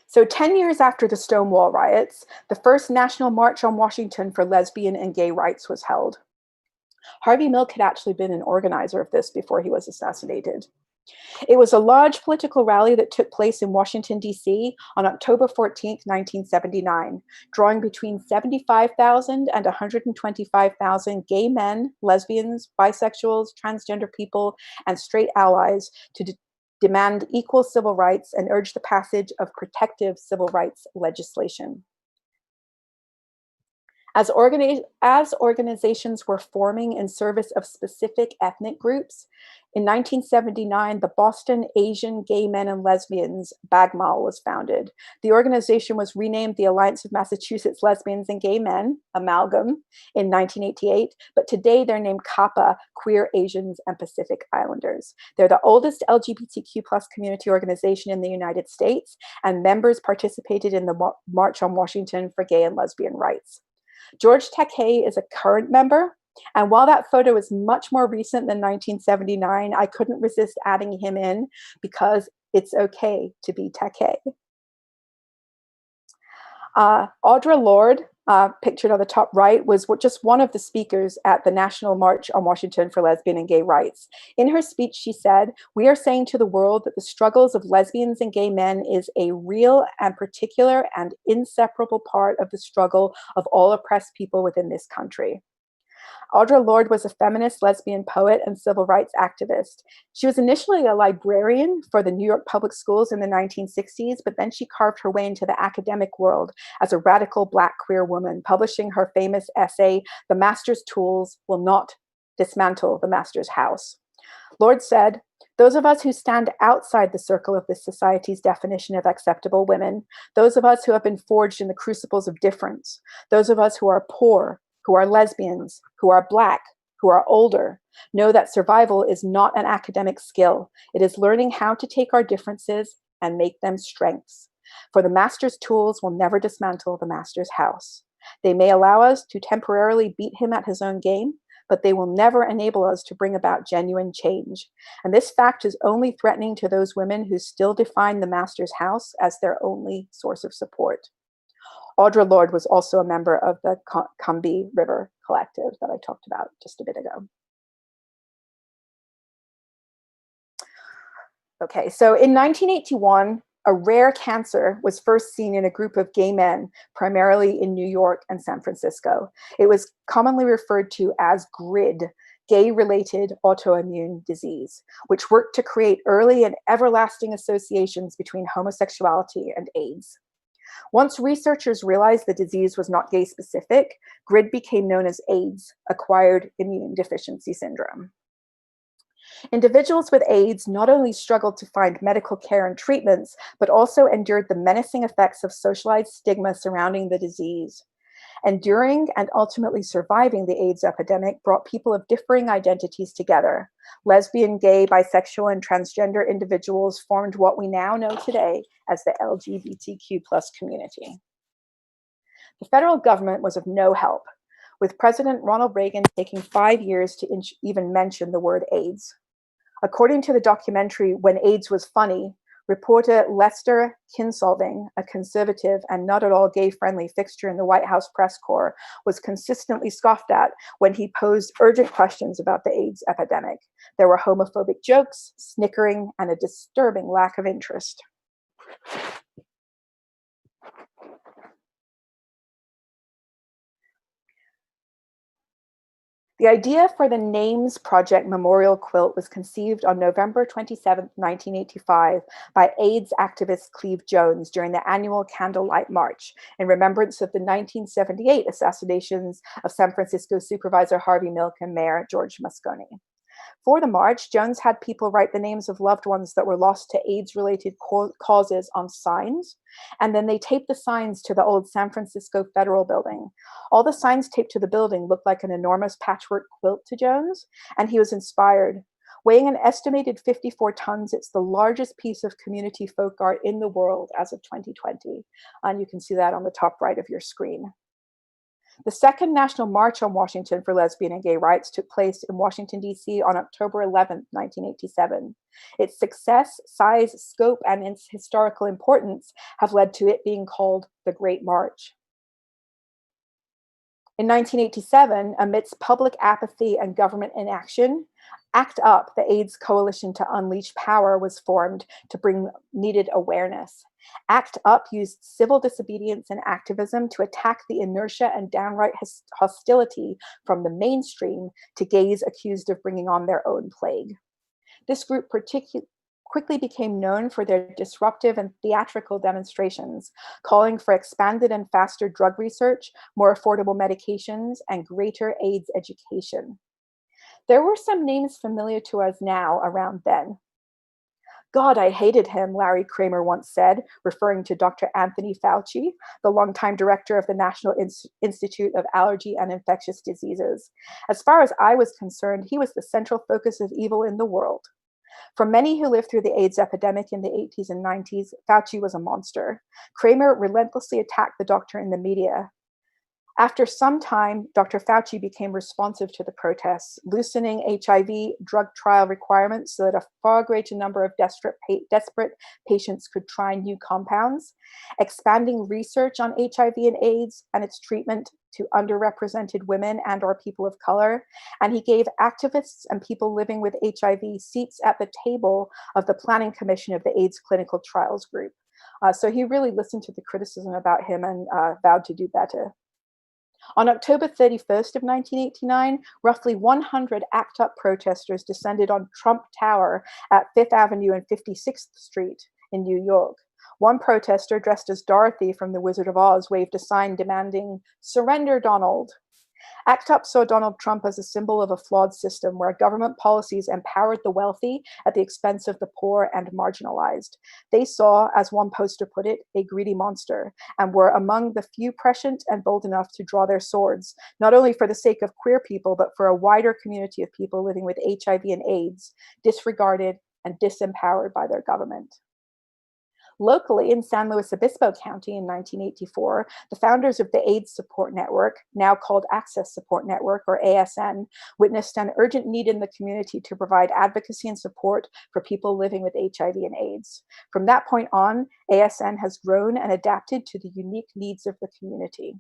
So 10 years after the Stonewall riots, the first National March on Washington for lesbian and gay rights was held. Harvey Milk had actually been an organizer of this before he was assassinated. It was a large political rally that took place in Washington, D.C. on October 14, 1979, drawing between 75,000 and 125,000 gay men, lesbians, bisexuals, transgender people, and straight allies to demand equal civil rights and urge the passage of protective civil rights legislation. As organizations were forming in service of specific ethnic groups, in 1979, the Boston Asian Gay Men and Lesbians, BAGMAL, was founded. The organization was renamed the Alliance of Massachusetts Lesbians and Gay Men, Amalgam, in 1988, but today they're named CAPA, Queer Asians and Pacific Islanders. They're the oldest LGBTQ plus community organization in the United States, and members participated in the March on Washington for gay and lesbian rights. George Takei is a current member, and while that photo is much more recent than 1979, I couldn't resist adding him in because it's okay to be Takei. Audre Lorde, pictured on the top right, was just one of the speakers at the National March on Washington for Lesbian and Gay Rights. In her speech, she said, "We are saying to the world that the struggles of lesbians and gay men is a real and particular and inseparable part of the struggle of all oppressed people within this country." Audre Lorde was a feminist lesbian poet and civil rights activist. She was initially a librarian for the New York public schools in the 1960s, but then she carved her way into the academic world as a radical Black queer woman, publishing her famous essay, "The Master's Tools Will Not Dismantle the Master's House." Lorde said, Those of us who stand outside the circle of this society's definition of acceptable women, those of us who have been forged in the crucibles of difference, those of us who are poor, who are lesbians, who are Black, who are older, know that survival is not an academic skill. It is learning how to take our differences and make them strengths. For the master's tools will never dismantle the master's house. They may allow us to temporarily beat him at his own game, but they will never enable us to bring about genuine change. And this fact is only threatening to those women who still define the master's house as their only source of support. Audre Lorde was also a member of the Cumby River Collective that I talked about just a bit ago. Okay, so in 1981, a rare cancer was first seen in a group of gay men, primarily in New York and San Francisco. It was commonly referred to as GRID, gay-related autoimmune disease, which worked to create early and everlasting associations between homosexuality and AIDS. Once researchers realized the disease was not gay-specific, GRID became known as AIDS, acquired immune deficiency syndrome. Individuals with AIDS not only struggled to find medical care and treatments, but also endured the menacing effects of socialized stigma surrounding the disease. Enduring and ultimately surviving the AIDS epidemic brought people of differing identities together. Lesbian, gay, bisexual, and transgender individuals formed what we now know today as the LGBTQ+ community. The federal government was of no help, with President Ronald Reagan taking 5 years to even mention the word AIDS. According to the documentary When AIDS Was Funny, reporter Lester Kinsolving, a conservative and not at all gay-friendly fixture in the White House press corps, was consistently scoffed at when he posed urgent questions about the AIDS epidemic. There were homophobic jokes, snickering, and a disturbing lack of interest. The idea for the Names Project Memorial Quilt was conceived on November 27, 1985, by AIDS activist Cleve Jones during the annual Candlelight March in remembrance of the 1978 assassinations of San Francisco Supervisor Harvey Milk and Mayor George Moscone. For the march, Jones had people write the names of loved ones that were lost to AIDS-related causes on signs, and then they taped the signs to the old San Francisco Federal Building. All the signs taped to the building looked like an enormous patchwork quilt to Jones, and he was inspired. Weighing an estimated 54 tons, it's the largest piece of community folk art in the world as of 2020, and you can see that on the top right of your screen. The second National March on Washington for Lesbian and Gay Rights took place in Washington, D.C. on October 11, 1987. Its success, size, scope, and its historical importance have led to it being called the Great March. In 1987, amidst public apathy and government inaction, ACT UP, the AIDS Coalition to Unleash Power, was formed to bring needed awareness. ACT UP used civil disobedience and activism to attack the inertia and downright hostility from the mainstream to gays accused of bringing on their own plague. This group quickly became known for their disruptive and theatrical demonstrations, calling for expanded and faster drug research, more affordable medications, and greater AIDS education. There were some names familiar to us now around then. God, I hated him, Larry Kramer once said, referring to Dr. Anthony Fauci, the longtime director of the National Institute of Allergy and Infectious Diseases. As far as I was concerned, he was the central focus of evil in the world. For many who lived through the AIDS epidemic in the 80s and 90s, Fauci was a monster. Kramer relentlessly attacked the doctor in the media. After some time, Dr. Fauci became responsive to the protests, loosening HIV drug trial requirements so that a far greater number of desperate patients could try new compounds, expanding research on HIV and AIDS and its treatment to underrepresented women and/or people of color, and he gave activists and people living with HIV seats at the table of the Planning Commission of the AIDS Clinical Trials Group. So he really listened to the criticism about him and vowed to do better. On October 31st of 1989, roughly 100 ACT UP protesters descended on Trump Tower at 5th Avenue and 56th Street in New York. One protester, dressed as Dorothy from The Wizard of Oz, waved a sign demanding, "Surrender, Donald." ACT UP saw Donald Trump as a symbol of a flawed system where government policies empowered the wealthy at the expense of the poor and marginalized. They saw, as one poster put it, a greedy monster, and were among the few prescient and bold enough to draw their swords, not only for the sake of queer people, but for a wider community of people living with HIV and AIDS, disregarded and disempowered by their government. Locally, in San Luis Obispo County in 1984, the founders of the AIDS Support Network, now called Access Support Network, or ASN, witnessed an urgent need in the community to provide advocacy and support for people living with HIV and AIDS. From that point on, ASN has grown and adapted to the unique needs of the community.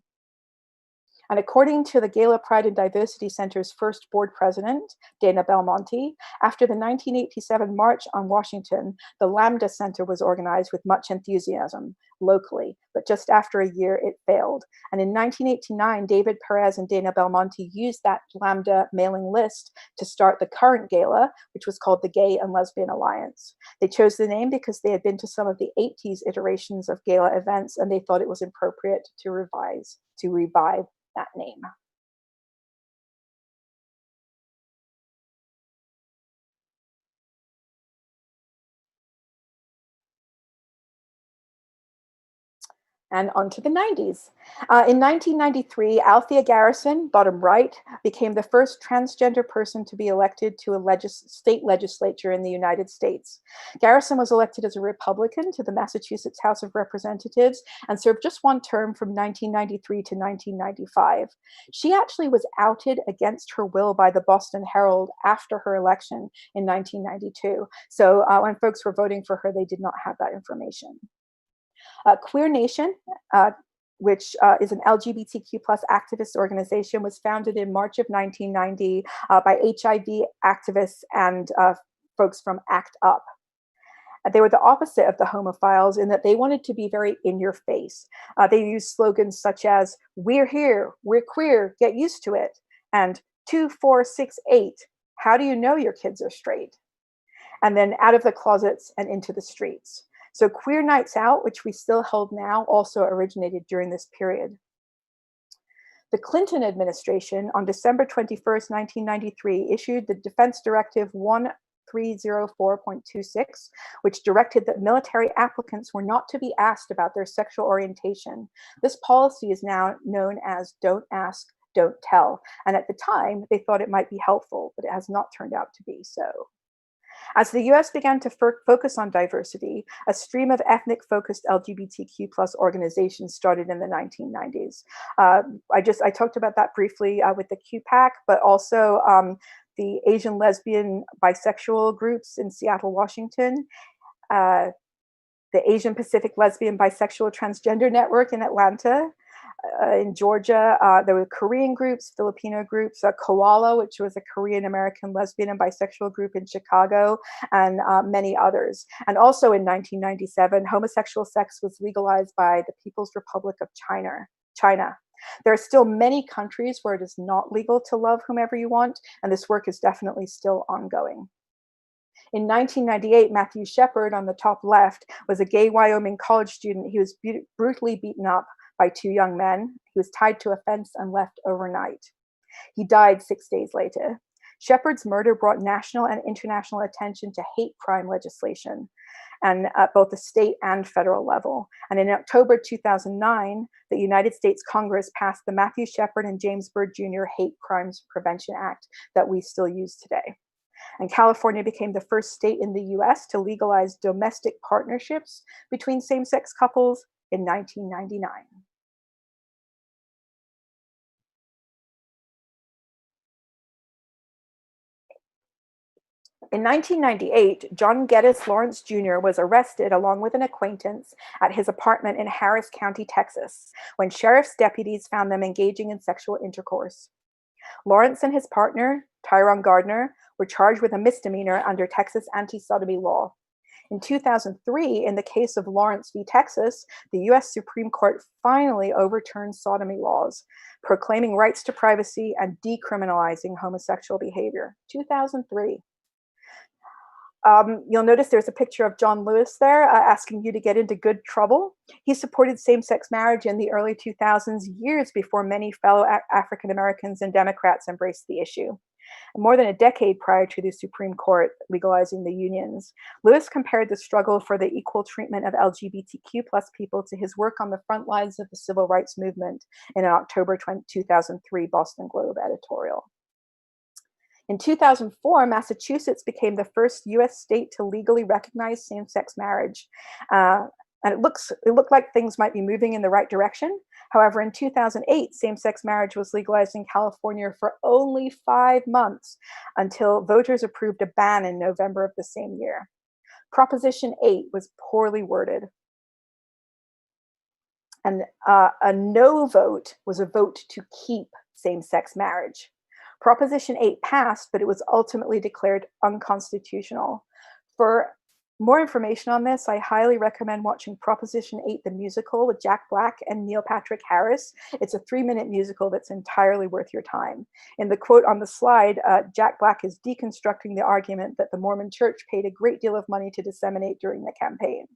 And according to the Gala Pride and Diversity Center's first board president, Dana Belmonte, after the 1987 March on Washington, the Lambda Center was organized with much enthusiasm locally, but just after a year it failed. And in 1989, David Perez and Dana Belmonte used that Lambda mailing list to start the current gala, which was called the Gay and Lesbian Alliance. They chose the name because they had been to some of the 80s iterations of gala events, and they thought it was appropriate to revive that name. And on to the 90s. In 1993, Althea Garrison, bottom right, became the first transgender person to be elected to a state legislature in the United States. Garrison was elected as a Republican to the Massachusetts House of Representatives and served just one term from 1993 to 1995. She actually was outed against her will by the Boston Herald after her election in 1992. So when folks were voting for her, they did not have that information. Queer Nation, which is an LGBTQ plus activist organization, was founded in March of 1990 by HIV activists and folks from ACT UP. They were the opposite of the homophiles in that they wanted to be very in your face. They used slogans such as, "We're here, we're queer, get used to it," and 2468, how do you know your kids are straight? And then out of the closets and into the streets. So Queer Nights Out, which we still hold now, also originated during this period. The Clinton administration, on December 21st, 1993, issued the Defense Directive 1304.26, which directed that military applicants were not to be asked about their sexual orientation. This policy is now known as Don't Ask, Don't Tell. And at the time, they thought it might be helpful, but it has not turned out to be so. As the US began to focus on diversity, a stream of ethnic-focused LGBTQ plus organizations started in the 1990s. I talked about that briefly with the QPAC, but also the Asian lesbian bisexual groups in Seattle, Washington, the Asian Pacific Lesbian Bisexual Transgender Network in Atlanta. In Georgia, there were Korean groups, Filipino groups, Koala, which was a Korean American lesbian and bisexual group in Chicago, and many others. And also in 1997, homosexual sex was legalized by the People's Republic of China. There are still many countries where it is not legal to love whomever you want, and this work is definitely still ongoing. In 1998, Matthew Shepard, on the top left, was a gay Wyoming college student. He was brutally beaten up by two young men. He was tied to a fence and left overnight. He died 6 days later. Shepard's murder brought national and international attention to hate crime legislation, and at both the state and federal level. And in October 2009, the United States Congress passed the Matthew Shepard and James Byrd Jr. Hate Crimes Prevention Act that we still use today. And California became the first state in the US to legalize domestic partnerships between same-sex couples in 1999. In 1998, John Geddes Lawrence Jr. was arrested along with an acquaintance at his apartment in Harris County, Texas, when sheriff's deputies found them engaging in sexual intercourse. Lawrence and his partner, Tyrone Gardner, were charged with a misdemeanor under Texas anti-sodomy law. In 2003, in the case of Lawrence v. Texas, the US Supreme Court finally overturned sodomy laws, proclaiming rights to privacy and decriminalizing homosexual behavior. 2003. You'll notice there's a picture of John Lewis there asking you to get into good trouble. He supported same-sex marriage in the early 2000s, years before many fellow African Americans and Democrats embraced the issue. More than a decade prior to the Supreme Court legalizing the unions, Lewis compared the struggle for the equal treatment of LGBTQ plus people to his work on the front lines of the civil rights movement in an October 2003 Boston Globe editorial. In 2004, Massachusetts became the first US state to legally recognize same-sex marriage. And it looked like things might be moving in the right direction. However, in 2008, same-sex marriage was legalized in California for only 5 months until voters approved a ban in November of the same year. Proposition 8 was poorly worded. And a no vote was a vote to keep same-sex marriage. Proposition 8 passed, but it was ultimately declared unconstitutional. For more information on this, I highly recommend watching Proposition 8, the musical, with Jack Black and Neil Patrick Harris. It's a 3-minute musical that's entirely worth your time. In the quote on the slide, Jack Black is deconstructing the argument that the Mormon Church paid a great deal of money to disseminate during the campaign.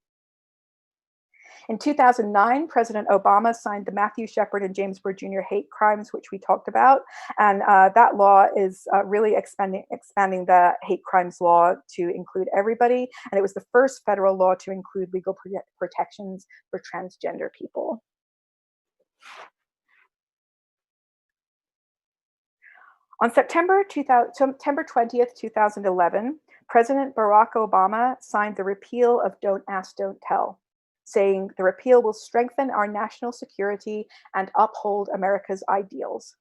In 2009, President Obama signed the Matthew Shepard and James Byrd Jr. hate crimes, which we talked about. And that law is really expanding the hate crimes law to include everybody. And it was the first federal law to include legal protections for transgender people. On September 20th, 2011, President Barack Obama signed the repeal of Don't Ask, Don't Tell, saying the repeal will strengthen our national security and uphold America's ideals.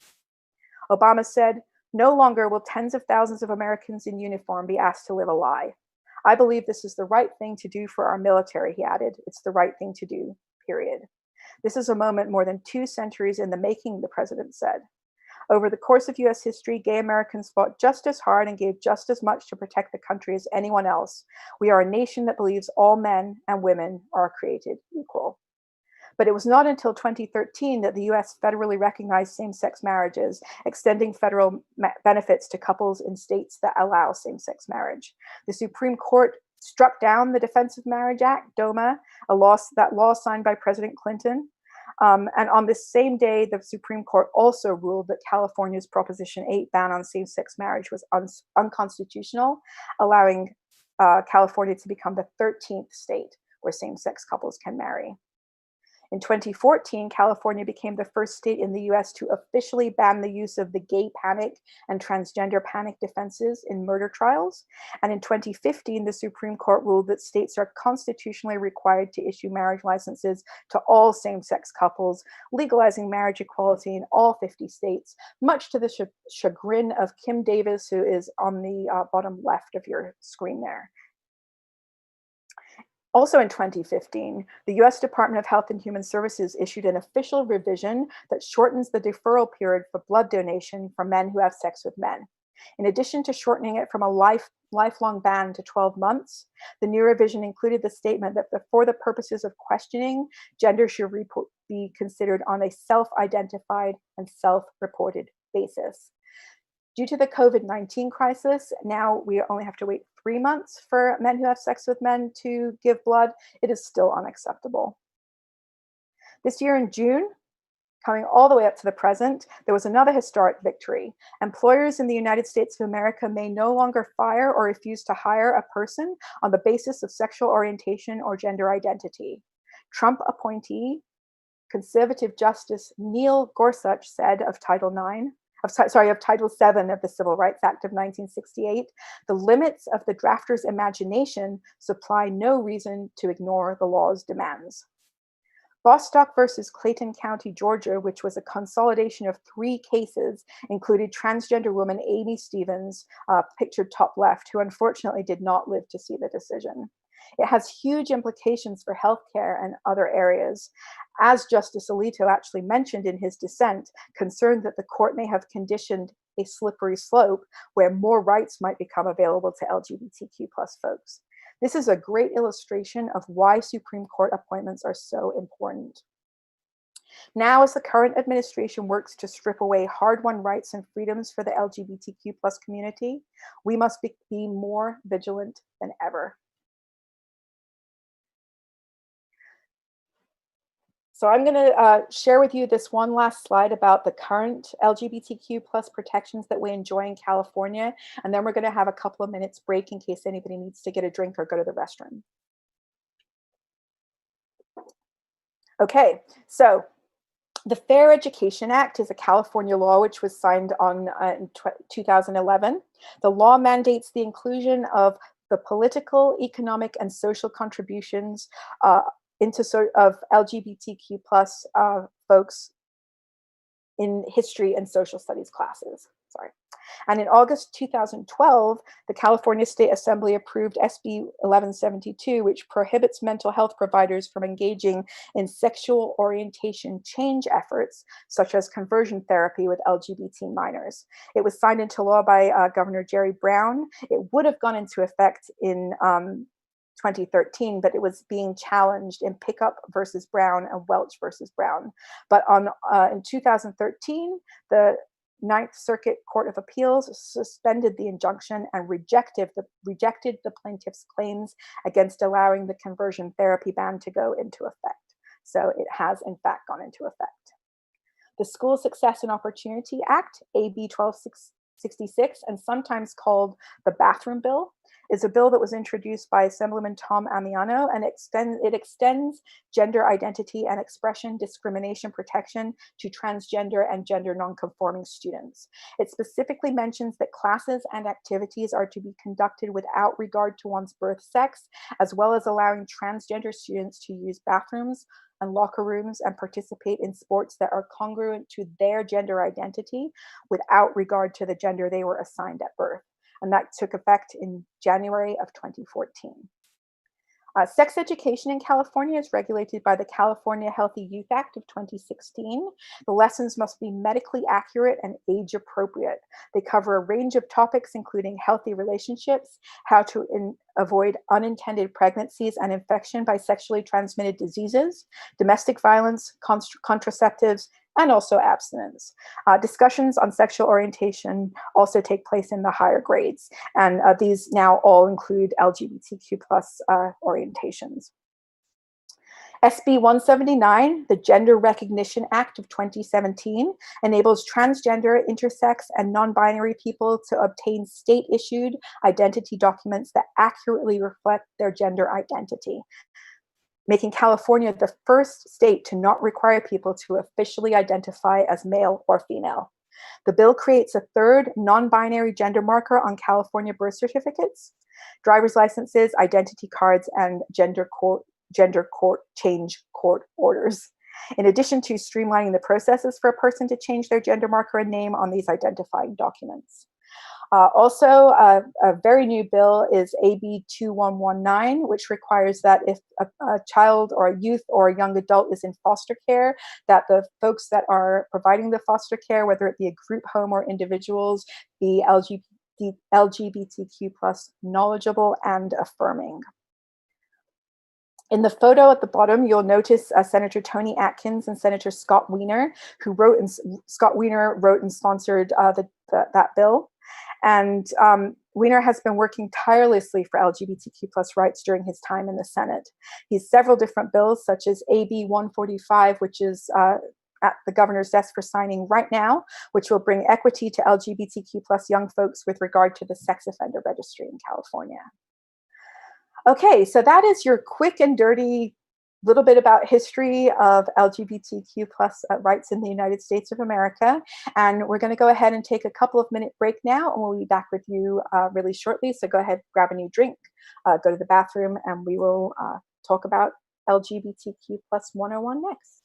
Obama said, "No longer will tens of thousands of Americans in uniform be asked to live a lie. I believe this is the right thing to do for our military," he added. "It's the right thing to do, period." This is a moment more than 2 centuries in the making, the president said. Over the course of US history, gay Americans fought just as hard and gave just as much to protect the country as anyone else. We are a nation that believes all men and women are created equal. But it was not until 2013 that the US federally recognized same-sex marriages, extending federal benefits to couples in states that allow same-sex marriage. The Supreme Court struck down the Defense of Marriage Act, DOMA, that law signed by President Clinton. And on this same day, the Supreme Court also ruled that California's Proposition 8 ban on same-sex marriage was unconstitutional, allowing California to become the 13th state where same-sex couples can marry. In 2014, California became the first state in the US to officially ban the use of the gay panic and transgender panic defenses in murder trials. And in 2015, the Supreme Court ruled that states are constitutionally required to issue marriage licenses to all same-sex couples, legalizing marriage equality in all 50 states, much to the chagrin of Kim Davis, who is on the bottom left of your screen there. Also in 2015, the US Department of Health and Human Services issued an official revision that shortens the deferral period for blood donation for men who have sex with men. In addition to shortening it from a lifelong ban to 12 months, the new revision included the statement that for the purposes of questioning, gender should be considered on a self-identified and self-reported basis. Due to the COVID-19 crisis, now we only have to wait 3 months for men who have sex with men to give blood. It is still unacceptable. This year in June, coming all the way up to the present, there was another historic victory. Employers in the United States of America may no longer fire or refuse to hire a person on the basis of sexual orientation or gender identity. Trump appointee, conservative Justice Neil Gorsuch said of Title VII of Title VII of the Civil Rights Act of 1968, "The limits of the drafter's imagination supply no reason to ignore the law's demands." Bostock versus Clayton County, Georgia, which was a consolidation of 3 cases, included transgender woman Amy Stevens, pictured top left, who unfortunately did not live to see the decision. It has huge implications for healthcare and other areas. As Justice Alito actually mentioned in his dissent, concerned that the court may have conditioned a slippery slope where more rights might become available to LGBTQ plus folks. This is a great illustration of why Supreme Court appointments are so important. Now, as the current administration works to strip away hard-won rights and freedoms for the LGBTQ plus community, we must be more vigilant than ever. So I'm going to share with you this one last slide about the current LGBTQ plus protections that we enjoy in California, and then we're going to have a couple of minutes break in case anybody needs to get a drink or go to the restroom. Okay, so the Fair Education Act is a California law which was signed on in 2011. The law mandates the inclusion of the political, economic, and social contributions of LGBTQ plus folks in history and social studies classes. Sorry. And in August 2012, the California State Assembly approved SB 1172, which prohibits mental health providers from engaging in sexual orientation change efforts, such as conversion therapy with LGBT minors. It was signed into law by Governor Jerry Brown. It would have gone into effect in 2013, but it was being challenged in Pickup versus Brown and Welch versus Brown. But in 2013, the Ninth Circuit Court of Appeals suspended the injunction and rejected the plaintiff's claims against allowing the conversion therapy ban to go into effect. So it has, in fact, gone into effect. The School Success and Opportunity Act, AB 1266, and sometimes called the Bathroom Bill, is a bill that was introduced by Assemblyman Tom Amiano, and it extends gender identity and expression discrimination protection to transgender and gender nonconforming students. It specifically mentions that classes and activities are to be conducted without regard to one's birth sex, as well as allowing transgender students to use bathrooms and locker rooms and participate in sports that are congruent to their gender identity without regard to the gender they were assigned at birth. And that took effect in January of 2014. Sex education in California is regulated by the California Healthy Youth Act of 2016. The lessons must be medically accurate and age appropriate. They cover a range of topics, including healthy relationships, how to avoid unintended pregnancies and infection by sexually transmitted diseases, domestic violence, contraceptives, and also abstinence. Discussions on sexual orientation also take place in the higher grades, and these now all include LGBTQ plus orientations. SB 179, the Gender Recognition Act of 2017, enables transgender, intersex, and non-binary people to obtain state-issued identity documents that accurately reflect their gender identity, making California the first state to not require people to officially identify as male or female. The bill creates a third non-binary gender marker on California birth certificates, driver's licenses, identity cards, and gender change court orders. In addition to streamlining the processes for a person to change their gender marker and name on these identifying documents. Also, a very new bill is AB 2119, which requires that if a child or a youth or a young adult is in foster care, that the folks that are providing the foster care, whether it be a group home or individuals, be LGBTQ plus knowledgeable and affirming. In the photo at the bottom, you'll notice Senator Tony Atkins and Senator Scott Wiener, Scott Wiener wrote and sponsored that bill. And Wiener has been working tirelessly for LGBTQ plus rights during his time in the Senate. He has several different bills, such as AB 145, which is at the governor's desk for signing right now, which will bring equity to LGBTQ plus young folks with regard to the sex offender registry in California. Okay, so that is your quick and dirty little bit about history of LGBTQ plus rights in the United States of America. And we're going to go ahead and take a couple of minute break now, and we'll be back with you really shortly. So go ahead, grab a new drink, go to the bathroom, and we will talk about LGBTQ plus 101 next.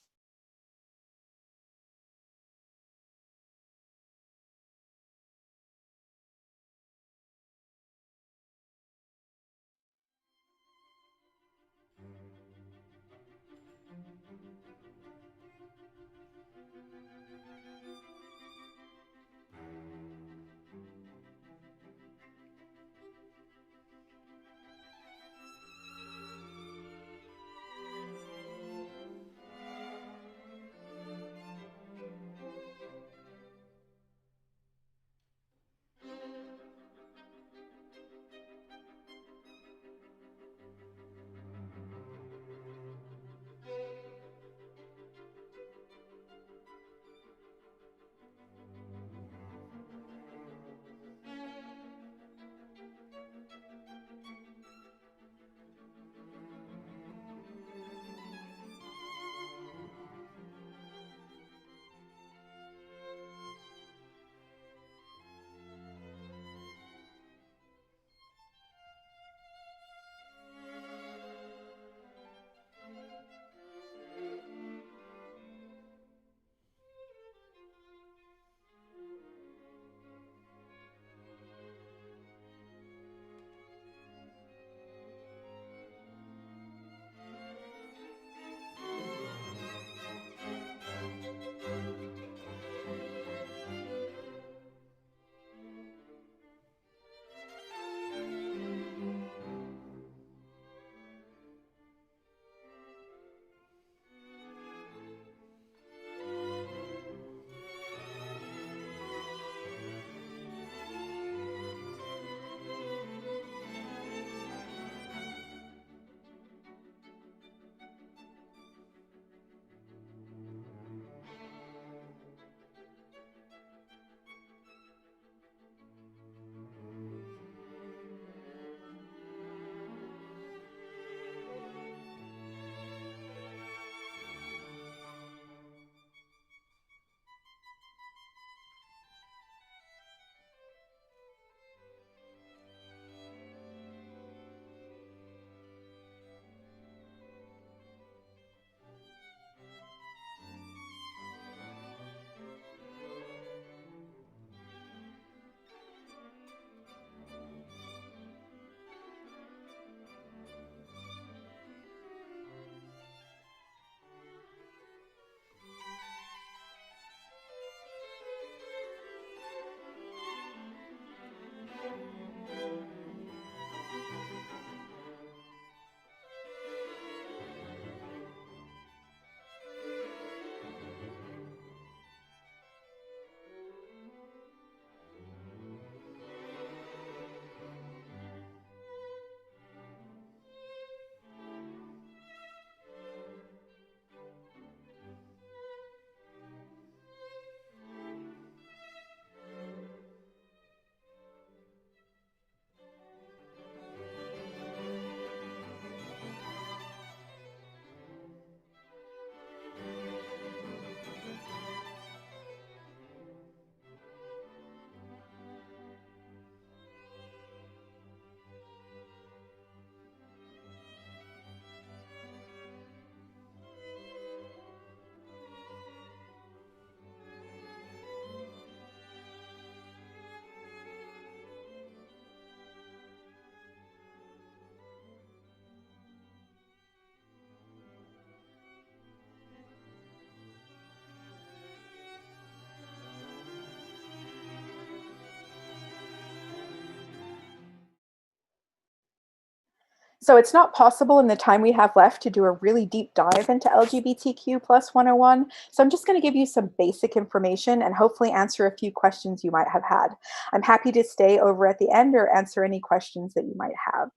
So it's not possible in the time we have left to do a really deep dive into LGBTQ plus 101. So I'm just going to give you some basic information and hopefully answer a few questions you might have had. I'm happy to stay over at the end or answer any questions that you might have.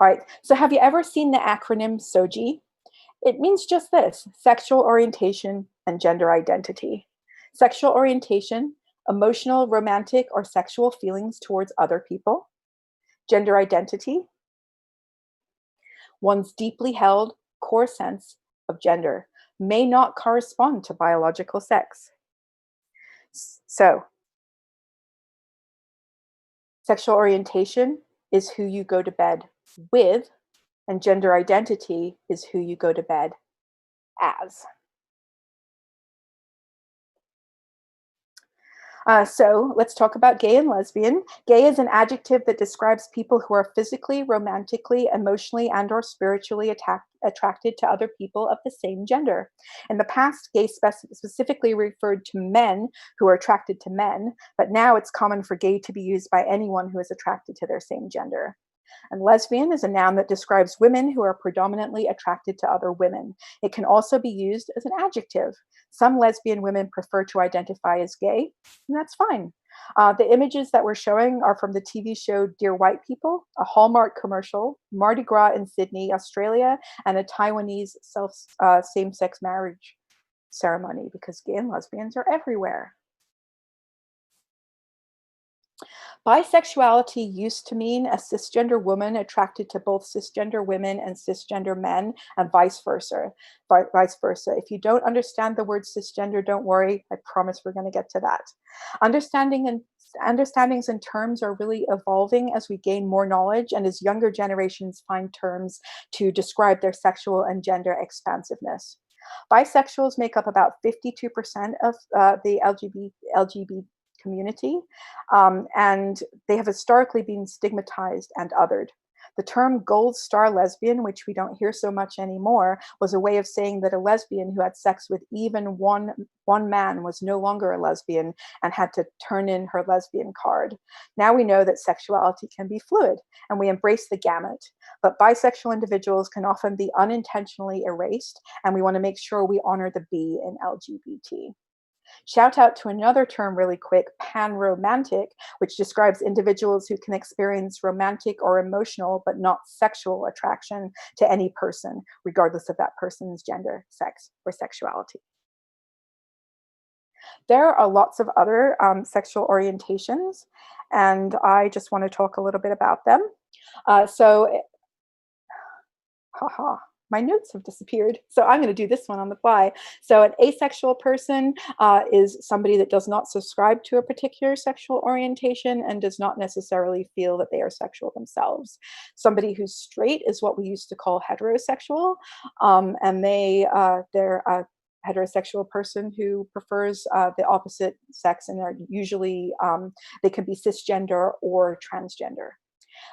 All right, so have you ever seen the acronym SOGI? It means just this: sexual orientation and gender identity. Sexual orientation, emotional, romantic, or sexual feelings towards other people. Gender identity, one's deeply held core sense of gender may not correspond to biological sex. So, sexual orientation is who you go to bed with, and gender identity is who you go to bed as. So let's talk about gay and lesbian. Gay is an adjective that describes people who are physically, romantically, emotionally, and or spiritually attracted to other people of the same gender. In the past, gay specifically referred to men who are attracted to men, but now it's common for gay to be used by anyone who is attracted to their same gender. And lesbian is a noun that describes women who are predominantly attracted to other women. It can also be used as an adjective. Some lesbian women prefer to identify as gay, and that's fine. The images that we're showing are from the TV show Dear White People, a Hallmark commercial, Mardi Gras in Sydney, Australia, and a Taiwanese same-sex marriage ceremony, because gay and lesbians are everywhere. Bisexuality used to mean a cisgender woman attracted to both cisgender women and cisgender men, and vice versa. Vice versa. If you don't understand the word cisgender, don't worry. I promise we're going to get to that. Understandings and terms are really evolving as we gain more knowledge and as younger generations find terms to describe their sexual and gender expansiveness. Bisexuals make up about 52% of the LGBT community, and they have historically been stigmatized and othered. The term gold star lesbian, which we don't hear so much anymore, was a way of saying that a lesbian who had sex with even one man was no longer a lesbian and had to turn in her lesbian card. Now we know that sexuality can be fluid, and we embrace the gamut. But bisexual individuals can often be unintentionally erased, and we want to make sure we honor the B in LGBT. Shout out to another term really quick, panromantic, which describes individuals who can experience romantic or emotional but not sexual attraction to any person, regardless of that person's gender, sex, or sexuality. There are lots of other sexual orientations, and I just want to talk a little bit about them. So haha, my notes have disappeared. So I'm going to do this one on the fly. So an asexual person is somebody that does not subscribe to a particular sexual orientation and does not necessarily feel that they are sexual themselves. Somebody who's straight is what we used to call heterosexual, and they're a heterosexual person who prefers the opposite sex, and are usually they can be cisgender or transgender.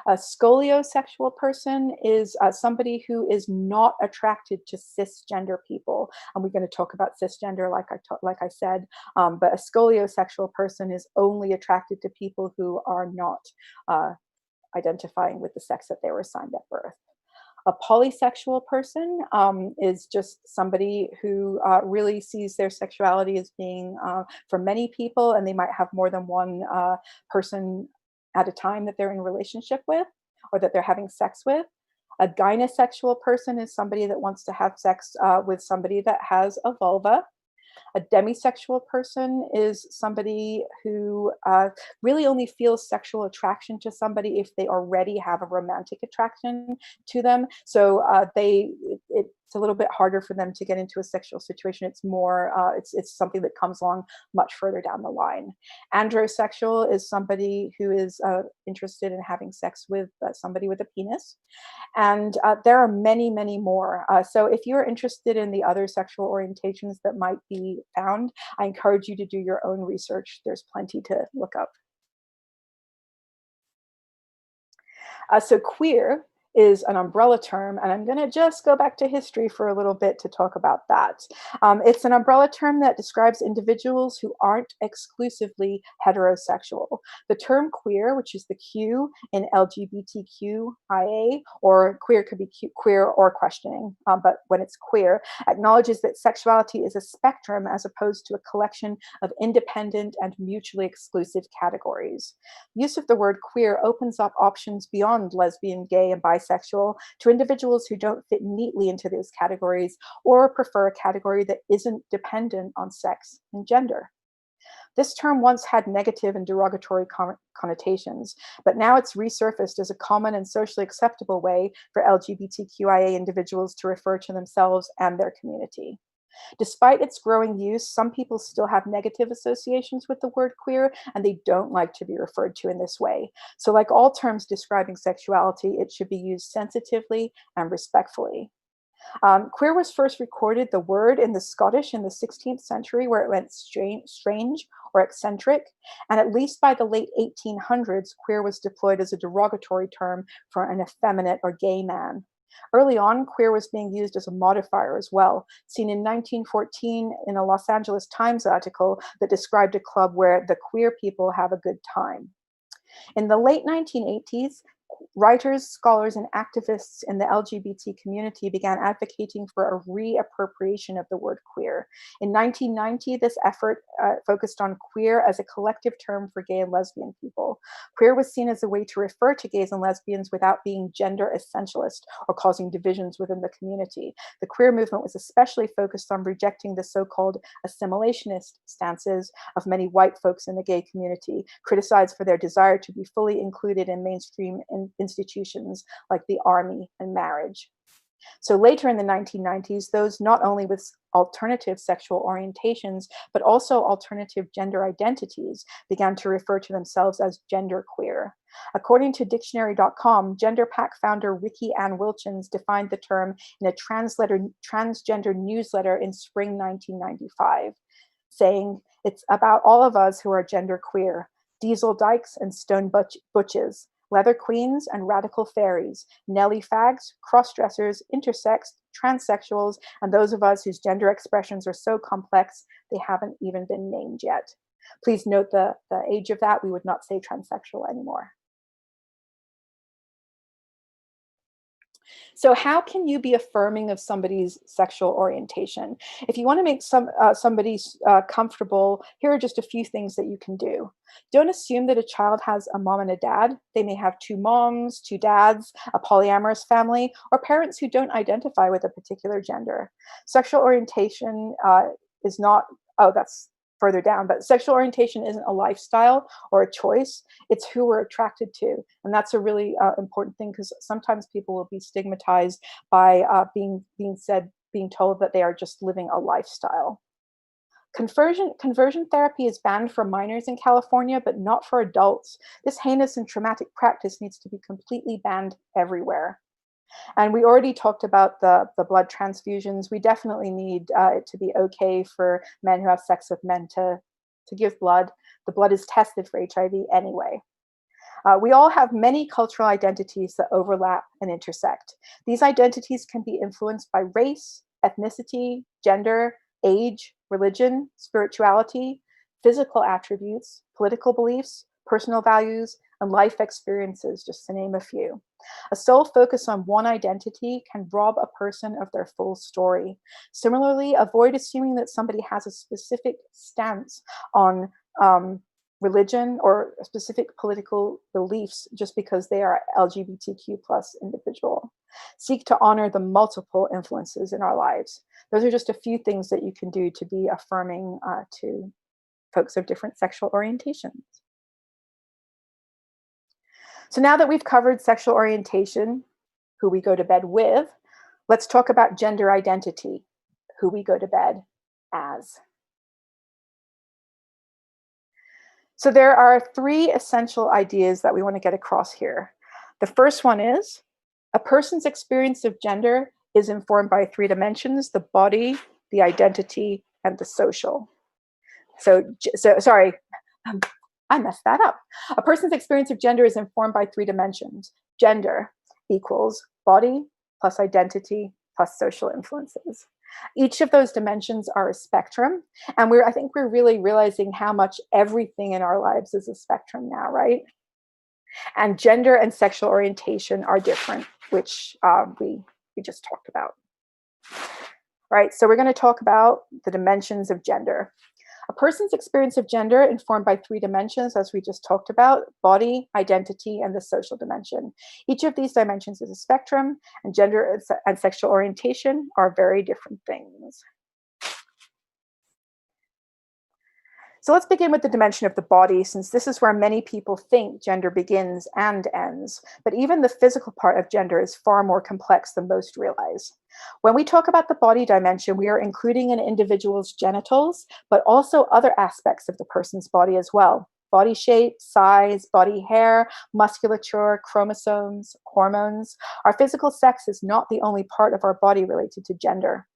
A scoliosexual person is somebody who is not attracted to cisgender people, and we're going to talk about cisgender, like I said. But a scoliosexual person is only attracted to people who are not identifying with the sex that they were assigned at birth. A polysexual person is just somebody who really sees their sexuality as being for many people, and they might have more than one person at a time that they're in relationship with or that they're having sex with. A gynosexual person is somebody that wants to have sex with somebody that has a vulva. A demisexual person is somebody who really only feels sexual attraction to somebody if they already have a romantic attraction to them. So it's a little bit harder for them to get into a sexual situation. It's more, it's something that comes along much further down the line. Androsexual is somebody who is interested in having sex with somebody with a penis. And there are many, many more. So if you're interested in the other sexual orientations that might be found, I encourage you to do your own research. There's plenty to look up. So queer is an umbrella term, and I'm going to just go back to history for a little bit to talk about that. It's an umbrella term that describes individuals who aren't exclusively heterosexual. The term queer, which is the Q in LGBTQIA, or queer could be queer or questioning, but when it's queer, acknowledges that sexuality is a spectrum as opposed to a collection of independent and mutually exclusive categories. Use of the word queer opens up options beyond lesbian, gay, and bisexual to individuals who don't fit neatly into those categories or prefer a category that isn't dependent on sex and gender. This term once had negative and derogatory connotations, but now it's resurfaced as a common and socially acceptable way for LGBTQIA individuals to refer to themselves and their community. Despite its growing use, some people still have negative associations with the word queer, and they don't like to be referred to in this way. So like all terms describing sexuality, it should be used sensitively and respectfully. Queer was first recorded, the word, in the Scottish in the 16th century, where it meant strange or eccentric. And at least by the late 1800s, queer was deployed as a derogatory term for an effeminate or gay man. Early on, queer was being used as a modifier as well, seen in 1914 in a Los Angeles Times article that described a club where the queer people have a good time. In the late 1980s, writers, scholars, and activists in the LGBT community began advocating for a reappropriation of the word queer. In 1990, this effort focused on queer as a collective term for gay and lesbian people. Queer was seen as a way to refer to gays and lesbians without being gender essentialist or causing divisions within the community. The queer movement was especially focused on rejecting the so-called assimilationist stances of many white folks in the gay community, criticized for their desire to be fully included in mainstream institutions like the army and marriage. So later in the 1990s, those not only with alternative sexual orientations, but also alternative gender identities began to refer to themselves as genderqueer. According to dictionary.com, GenderPack founder Ricky Ann Wilchins defined the term in a transgender newsletter in spring 1995, saying, "It's about all of us who are genderqueer, diesel dykes and stone butches, leather queens and radical fairies, Nelly fags, cross-dressers, intersex, transsexuals, and those of us whose gender expressions are so complex they haven't even been named yet." Please note the age of that. We would not say transsexual anymore. So how can you be affirming of somebody's sexual orientation? If you want to make somebody comfortable, here are just a few things that you can do. Don't assume that a child has a mom and a dad. They may have two moms, two dads, a polyamorous family, or parents who don't identify with a particular gender. Sexual orientation is not, oh, that's further down, but sexual orientation isn't a lifestyle or a choice. It's who we're attracted to. And that's a really important thing, because sometimes people will be stigmatized by being told that they are just living a lifestyle. Conversion therapy is banned for minors in California, but not for adults. This heinous and traumatic practice needs to be completely banned everywhere. And we already talked about the blood transfusions. We definitely need it to be okay for men who have sex with men to give blood. The blood is tested for HIV anyway. We all have many cultural identities that overlap and intersect. These identities can be influenced by race, ethnicity, gender, age, religion, spirituality, physical attributes, political beliefs, personal values, and life experiences, just to name a few. A sole focus on one identity can rob a person of their full story. Similarly, avoid assuming that somebody has a specific stance on religion or specific political beliefs just because they are LGBTQ plus individual. Seek to honor the multiple influences in our lives. Those are just a few things that you can do to be affirming to folks of different sexual orientations. So now that we've covered sexual orientation, who we go to bed with, let's talk about gender identity, who we go to bed as. So there are three essential ideas that we want to get across here. The first one is, a person's experience of gender is informed by three dimensions: the body, the identity, and the social. Sorry, I messed that up. A person's experience of gender is informed by three dimensions: gender, equals body plus identity plus social influences. Each of those dimensions are a spectrum, and I think we're really realizing how much everything in our lives is a spectrum now, right? And gender and sexual orientation are different, which we just talked about. Right, so we're going to talk about the dimensions of gender. A person's experience of gender informed by three dimensions, as we just talked about: body, identity, and the social dimension. Each of these dimensions is a spectrum, and gender and sexual orientation are very different things. So let's begin with the dimension of the body, since this is where many people think gender begins and ends. But even the physical part of gender is far more complex than most realize. When we talk about the body dimension, we are including an individual's genitals, but also other aspects of the person's body as well. Body shape, size, body hair, musculature, chromosomes, hormones. Our physical sex is not the only part of our body related to gender.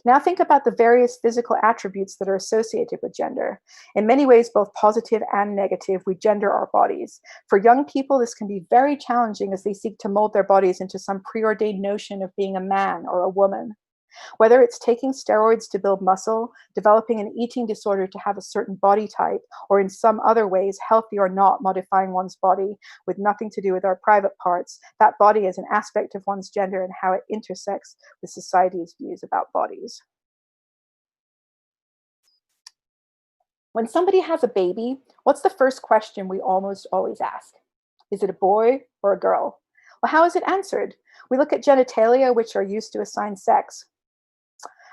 Now think about the various physical attributes that are associated with gender. In many ways, both positive and negative, we gender our bodies. For young people, this can be very challenging as they seek to mold their bodies into some preordained notion of being a man or a woman. Whether it's taking steroids to build muscle, developing an eating disorder to have a certain body type, or in some other ways, healthy or not, modifying one's body with nothing to do with our private parts, that body is an aspect of one's gender and how it intersects with society's views about bodies. When somebody has a baby, what's the first question we almost always ask? Is it a boy or a girl? Well, how is it answered? We look at genitalia, which are used to assign sex.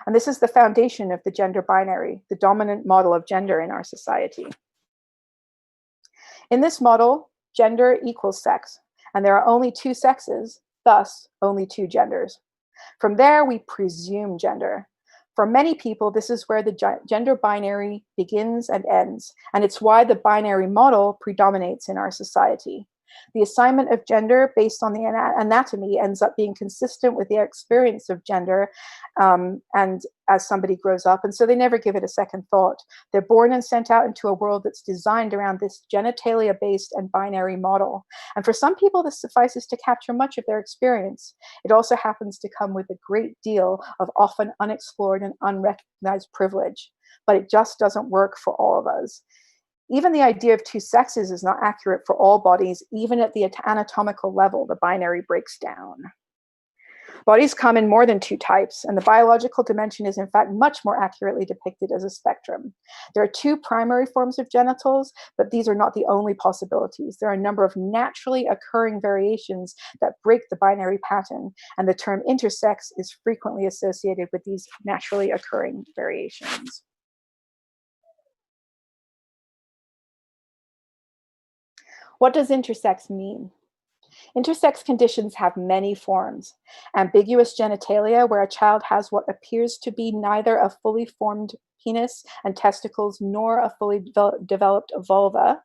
And this is the foundation of the gender binary, the dominant model of gender in our society. In this model, gender equals sex, and there are only two sexes, thus only two genders. From there, we presume gender. For many people, this is where the gender binary begins and ends, and it's why the binary model predominates in our society. The assignment of gender based on the anatomy ends up being consistent with their experience of gender and as somebody grows up, and so they never give it a second thought. They're born and sent out into a world that's designed around this genitalia-based and binary model. And for some people, this suffices to capture much of their experience. It also happens to come with a great deal of often unexplored and unrecognized privilege, but it just doesn't work for all of us. Even the idea of two sexes is not accurate for all bodies. Even at the anatomical level, the binary breaks down. Bodies come in more than two types, and the biological dimension is in fact much more accurately depicted as a spectrum. There are two primary forms of genitals, but these are not the only possibilities. There are a number of naturally occurring variations that break the binary pattern, and the term intersex is frequently associated with these naturally occurring variations. What does intersex mean? Intersex conditions have many forms. Ambiguous genitalia, where a child has what appears to be neither a fully formed penis and testicles nor a fully developed vulva.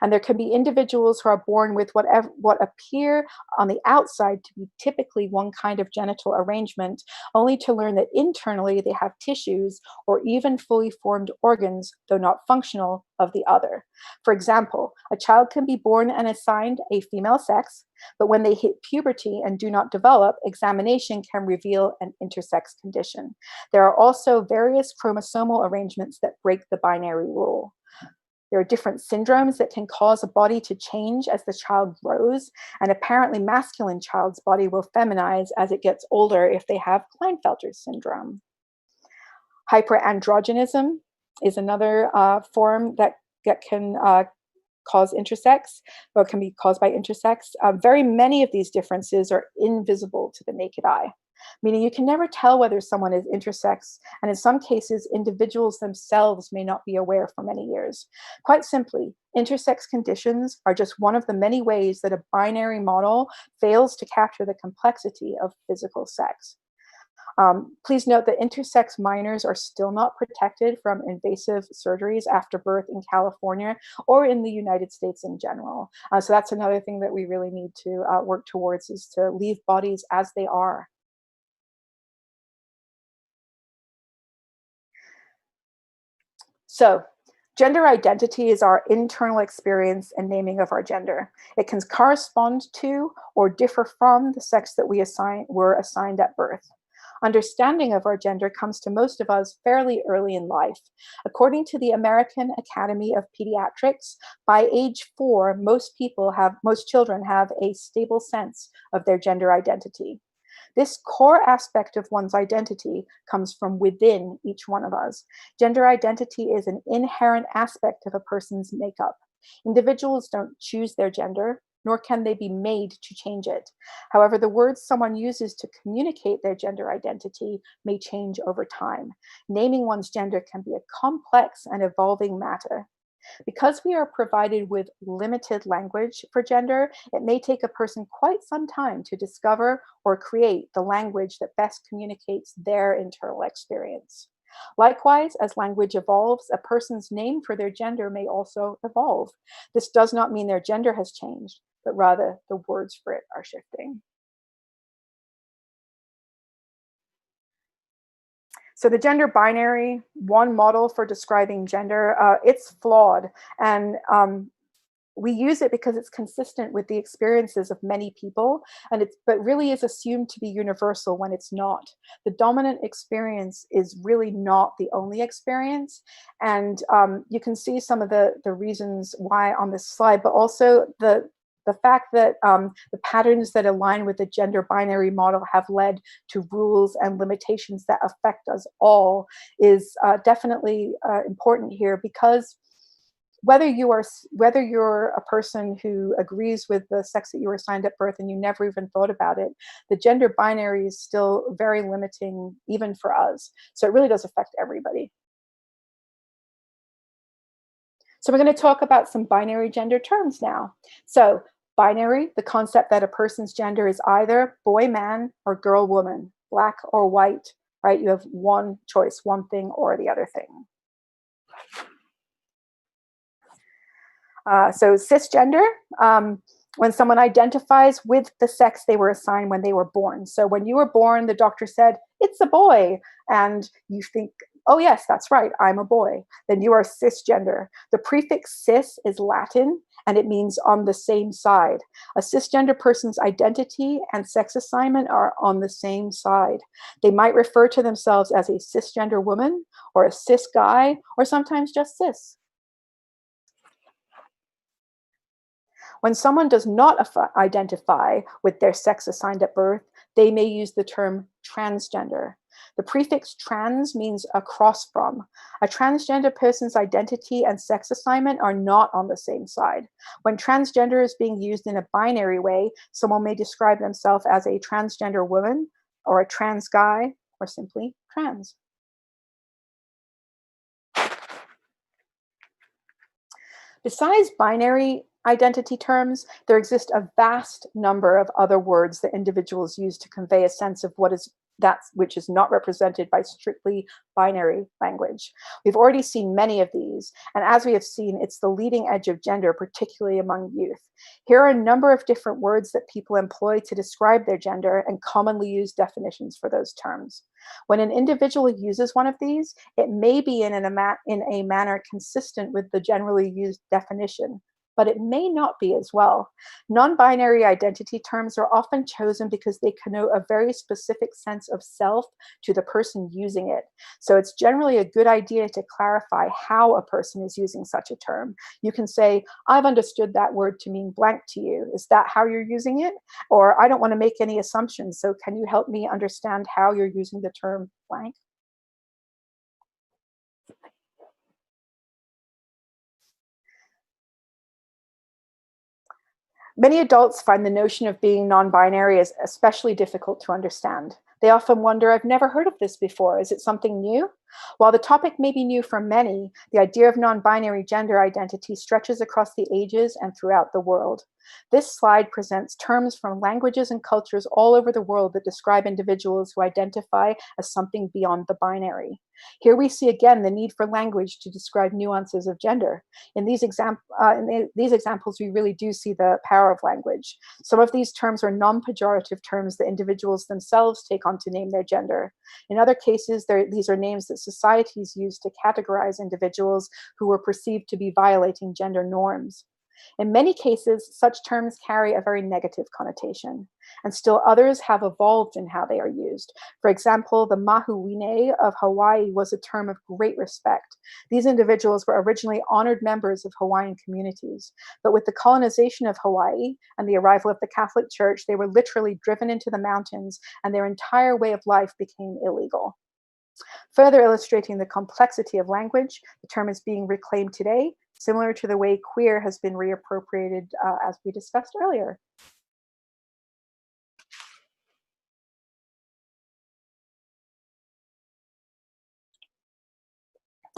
And there can be individuals who are born with what appear on the outside to be typically one kind of genital arrangement, only to learn that internally they have tissues or even fully formed organs, though not functional, of the other. For example, a child can be born and assigned a female sex, but when they hit puberty and do not develop, examination can reveal an intersex condition. There are also various chromosomal arrangements that break the binary rule. There are different syndromes that can cause a body to change as the child grows, and apparently masculine child's body will feminize as it gets older if they have Klinefelter syndrome. Hyperandrogenism is another form that can cause intersex, or can be caused by intersex. Very many of these differences are invisible to the naked eye, meaning you can never tell whether someone is intersex, and in some cases, individuals themselves may not be aware for many years. Quite simply, intersex conditions are just one of the many ways that a binary model fails to capture the complexity of physical sex. Please note that intersex minors are still not protected from invasive surgeries after birth in California or in the United States in general. So that's another thing that we really need to work towards, is to leave bodies as they are. So Gender identity is our internal experience and naming of our gender. It can correspond to or differ from the sex that we were assigned at birth. Understanding of our gender comes to most of us fairly early in life. According to the American Academy of Pediatrics, by age 4, most children have a stable sense of their gender identity. This core aspect of one's identity comes from within each one of us. Gender identity is an inherent aspect of a person's makeup. Individuals don't choose their gender, nor can they be made to change it. However, the words someone uses to communicate their gender identity may change over time. Naming one's gender can be a complex and evolving matter. Because we are provided with limited language for gender, it may take a person quite some time to discover or create the language that best communicates their internal experience. Likewise, as language evolves, a person's name for their gender may also evolve. This does not mean their gender has changed, but rather the words for it are shifting. So the gender binary, one model for describing gender, it's flawed. And we use it because it's consistent with the experiences of many people, but really is assumed to be universal when it's not. The dominant experience is really not the only experience. And you can see some of the reasons why on this slide, but also the fact that the patterns that align with the gender binary model have led to rules and limitations that affect us all is definitely important here, because whether you're a person who agrees with the sex that you were assigned at birth and you never even thought about it, the gender binary is still very limiting even for us. So it really does affect everybody. So we're going to talk about some binary gender terms now. So binary, the concept that a person's gender is either boy, man, or girl, woman, black or white, right? You have one choice, one thing or the other thing. So cisgender, when someone identifies with the sex they were assigned when they were born. So when you were born, the doctor said, it's a boy, and you think, oh yes, that's right, I'm a boy. Then you are cisgender. The prefix cis is Latin, and it means on the same side. A cisgender person's identity and sex assignment are on the same side. They might refer to themselves as a cisgender woman, or a cis guy, or sometimes just cis. When someone does not identify with their sex assigned at birth, they may use the term transgender. The prefix trans means across from. A transgender person's identity and sex assignment are not on the same side. When transgender is being used in a binary way, someone may describe themselves as a transgender woman, or a trans guy, or simply trans. Besides binary identity terms, there exist a vast number of other words that individuals use to convey a sense of which is not represented by strictly binary language. We've already seen many of these, and as we have seen, it's the leading edge of gender, particularly among youth. Here are a number of different words that people employ to describe their gender and commonly used definitions for those terms. When an individual uses one of these, it may be in a manner consistent with the generally used definition, but it may not be as well. Non-binary identity terms are often chosen because they connote a very specific sense of self to the person using it. So it's generally a good idea to clarify how a person is using such a term. You can say, I've understood that word to mean blank to you. Is that how you're using it? Or I don't want to make any assumptions, so can you help me understand how you're using the term blank? Many adults find the notion of being non-binary is especially difficult to understand. They often wonder, I've never heard of this before. Is it something new? While the topic may be new for many, the idea of non-binary gender identity stretches across the ages and throughout the world. This slide presents terms from languages and cultures all over the world that describe individuals who identify as something beyond the binary. Here we see again the need for language to describe nuances of gender. In these examples, we really do see the power of language. Some of these terms are non-pejorative terms that individuals themselves take on to name their gender. In other cases, these are names that societies use to categorize individuals who were perceived to be violating gender norms. In many cases, such terms carry a very negative connotation, and still others have evolved in how they are used. For example, the Mahuine of Hawaii was a term of great respect. These individuals were originally honored members of Hawaiian communities, but with the colonization of Hawaii and the arrival of the Catholic Church, they were literally driven into the mountains, and their entire way of life became illegal. Further illustrating the complexity of language, the term is being reclaimed today, similar to the way queer has been reappropriated as we discussed earlier.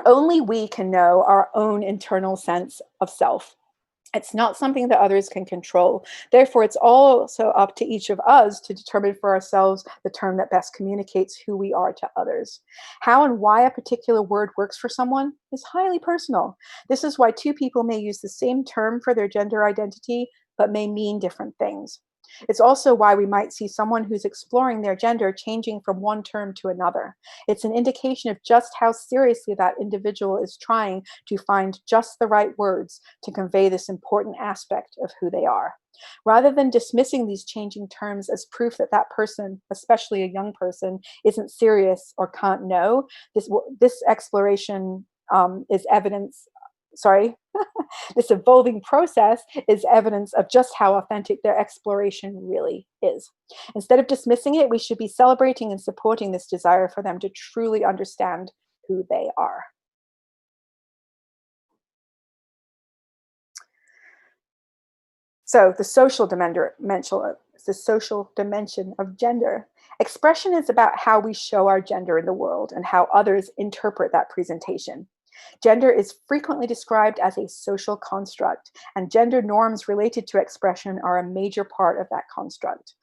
Only we can know our own internal sense of self. It's not something that others can control. Therefore, it's also up to each of us to determine for ourselves the term that best communicates who we are to others. How and why a particular word works for someone is highly personal. This is why two people may use the same term for their gender identity, but may mean different things. It's also why we might see someone who's exploring their gender changing from one term to another. It's an indication of just how seriously that individual is trying to find just the right words to convey this important aspect of who they are. Rather than dismissing these changing terms as proof that that person, especially a young person, isn't serious or can't know, this exploration is evidence, sorry, this evolving process is evidence of just how authentic their exploration really is. Instead of dismissing it, we should be celebrating and supporting this desire for them to truly understand who they are. So the social dimension of gender. Expression is about how we show our gender in the world and how others interpret that presentation. Gender is frequently described as a social construct, and gender norms related to expression are a major part of that construct.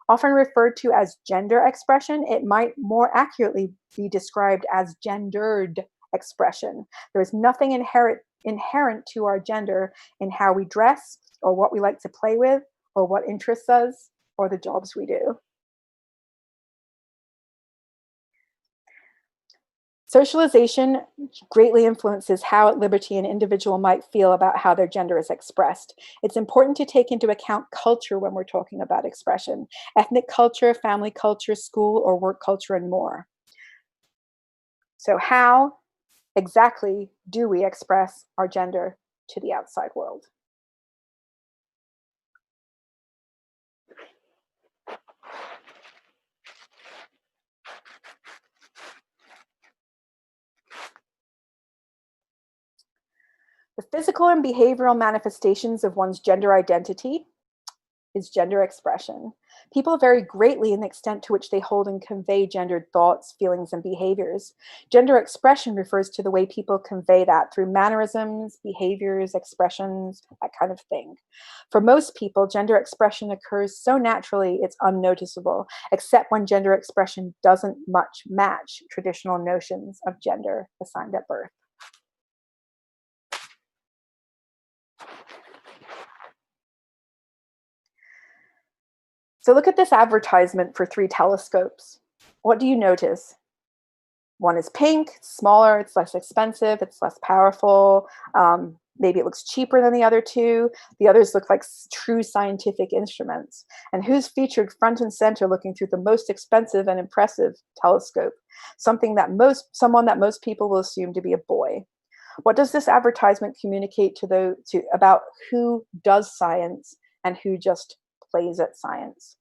Often referred to as gender expression, it might more accurately be described as gendered expression. There is nothing inherent to our gender in how we dress, or what we like to play with, or what interests us, or the jobs we do. Socialization greatly influences how at liberty an individual might feel about how their gender is expressed. It's important to take into account culture when we're talking about expression: ethnic culture, family culture, school or work culture, and more. So how exactly do we express our gender to the outside world? The physical and behavioral manifestations of one's gender identity is gender expression. People vary greatly in the extent to which they hold and convey gendered thoughts, feelings, and behaviors. Gender expression refers to the way people convey that through mannerisms, behaviors, expressions, that kind of thing. For most people, gender expression occurs so naturally it's unnoticeable, except when gender expression doesn't much match traditional notions of gender assigned at birth. So look at this advertisement for 3 telescopes. What do you notice? One is pink, it's smaller, it's less expensive, it's less powerful. Maybe it looks cheaper than the other 2. The others look like true scientific instruments. And who's featured front and center looking through the most expensive and impressive telescope? Someone that most people will assume to be a boy. What does this advertisement communicate about who does science and who just plays at science?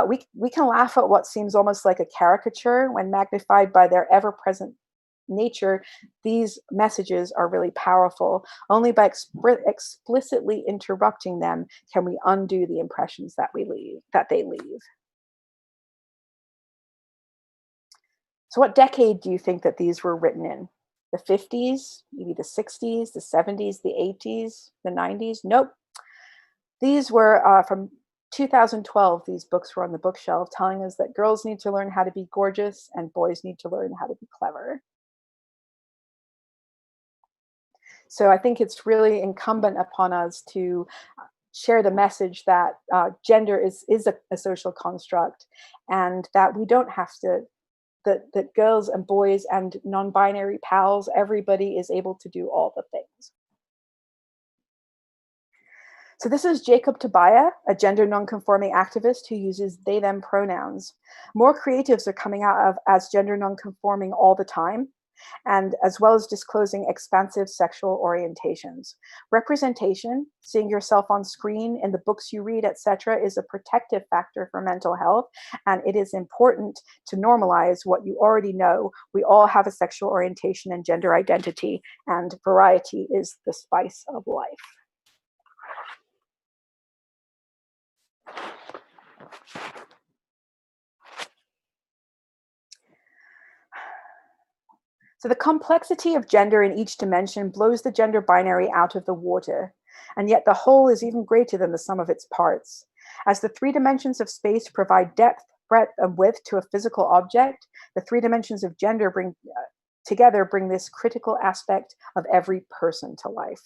We can laugh at what seems almost like a caricature. When magnified by their ever-present nature, these messages are really powerful. Only by explicitly interrupting them can we undo the impressions that they leave. So what decade do you think that these were written in? The 50s, maybe the 60s, the 70s, the 80s, the 90s? Nope. These were from 2012. These books were on the bookshelf telling us that girls need to learn how to be gorgeous and boys need to learn how to be clever. So I think it's really incumbent upon us to share the message that gender is a social construct, and that we don't have to, that girls and boys and non-binary pals, everybody is able to do all the things. So this is Jacob Tobiah, a gender nonconforming activist who uses they them pronouns. More creatives are coming out of as gender nonconforming all the time, and as well as disclosing expansive sexual orientations. Representation, seeing yourself on screen in the books you read, etc., is a protective factor for mental health, and it is important to normalize what you already know. We all have a sexual orientation and gender identity, and variety is the spice of life. So the complexity of gender in each dimension blows the gender binary out of the water, and yet the whole is even greater than the sum of its parts. As the three dimensions of space provide depth, breadth, and width to a physical object, the three dimensions of gender together bring this critical aspect of every person to life.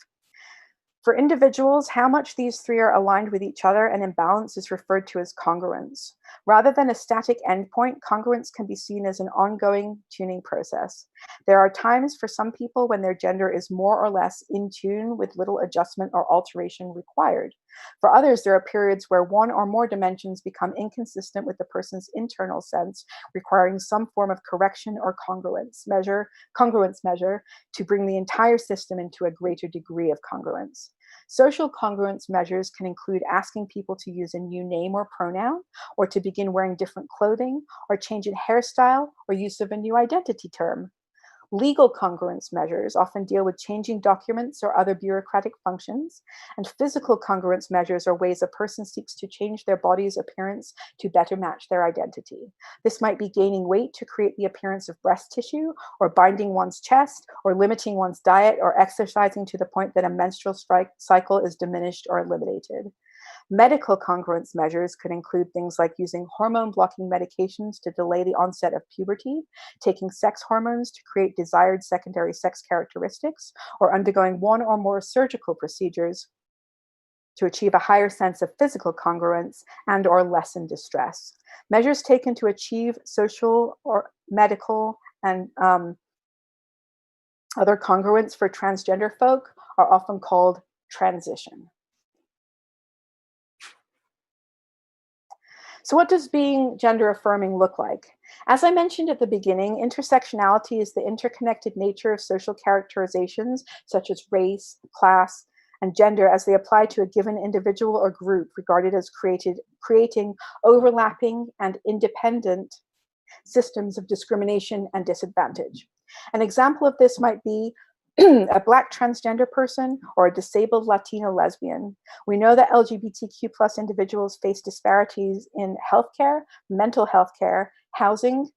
For individuals, how much these three are aligned with each other and in balance is referred to as congruence. Rather than a static endpoint, congruence can be seen as an ongoing tuning process. There are times for some people when their gender is more or less in tune with little adjustment or alteration required. For others, there are periods where one or more dimensions become inconsistent with the person's internal sense, requiring some form of correction or congruence measure to bring the entire system into a greater degree of congruence. Social congruence measures can include asking people to use a new name or pronoun, or to begin wearing different clothing, or change in hairstyle, or use of a new identity term. Legal congruence measures often deal with changing documents or other bureaucratic functions, and physical congruence measures are ways a person seeks to change their body's appearance to better match their identity. This might be gaining weight to create the appearance of breast tissue, or binding one's chest, or limiting one's diet, or exercising to the point that a menstrual cycle is diminished or eliminated. Medical congruence measures could include things like using hormone-blocking medications to delay the onset of puberty, taking sex hormones to create desired secondary sex characteristics, or undergoing one or more surgical procedures to achieve a higher sense of physical congruence and or lessen distress. Measures taken to achieve social or medical and other congruence for transgender folk are often called transition. So what does being gender affirming look like? As I mentioned at the beginning, intersectionality is the interconnected nature of social characterizations such as race, class, and gender as they apply to a given individual or group regarded as creating overlapping and independent systems of discrimination and disadvantage. An example of this might be a Black transgender person or a disabled Latino lesbian. We know that LGBTQ plus individuals face disparities in healthcare, mental health care, housing,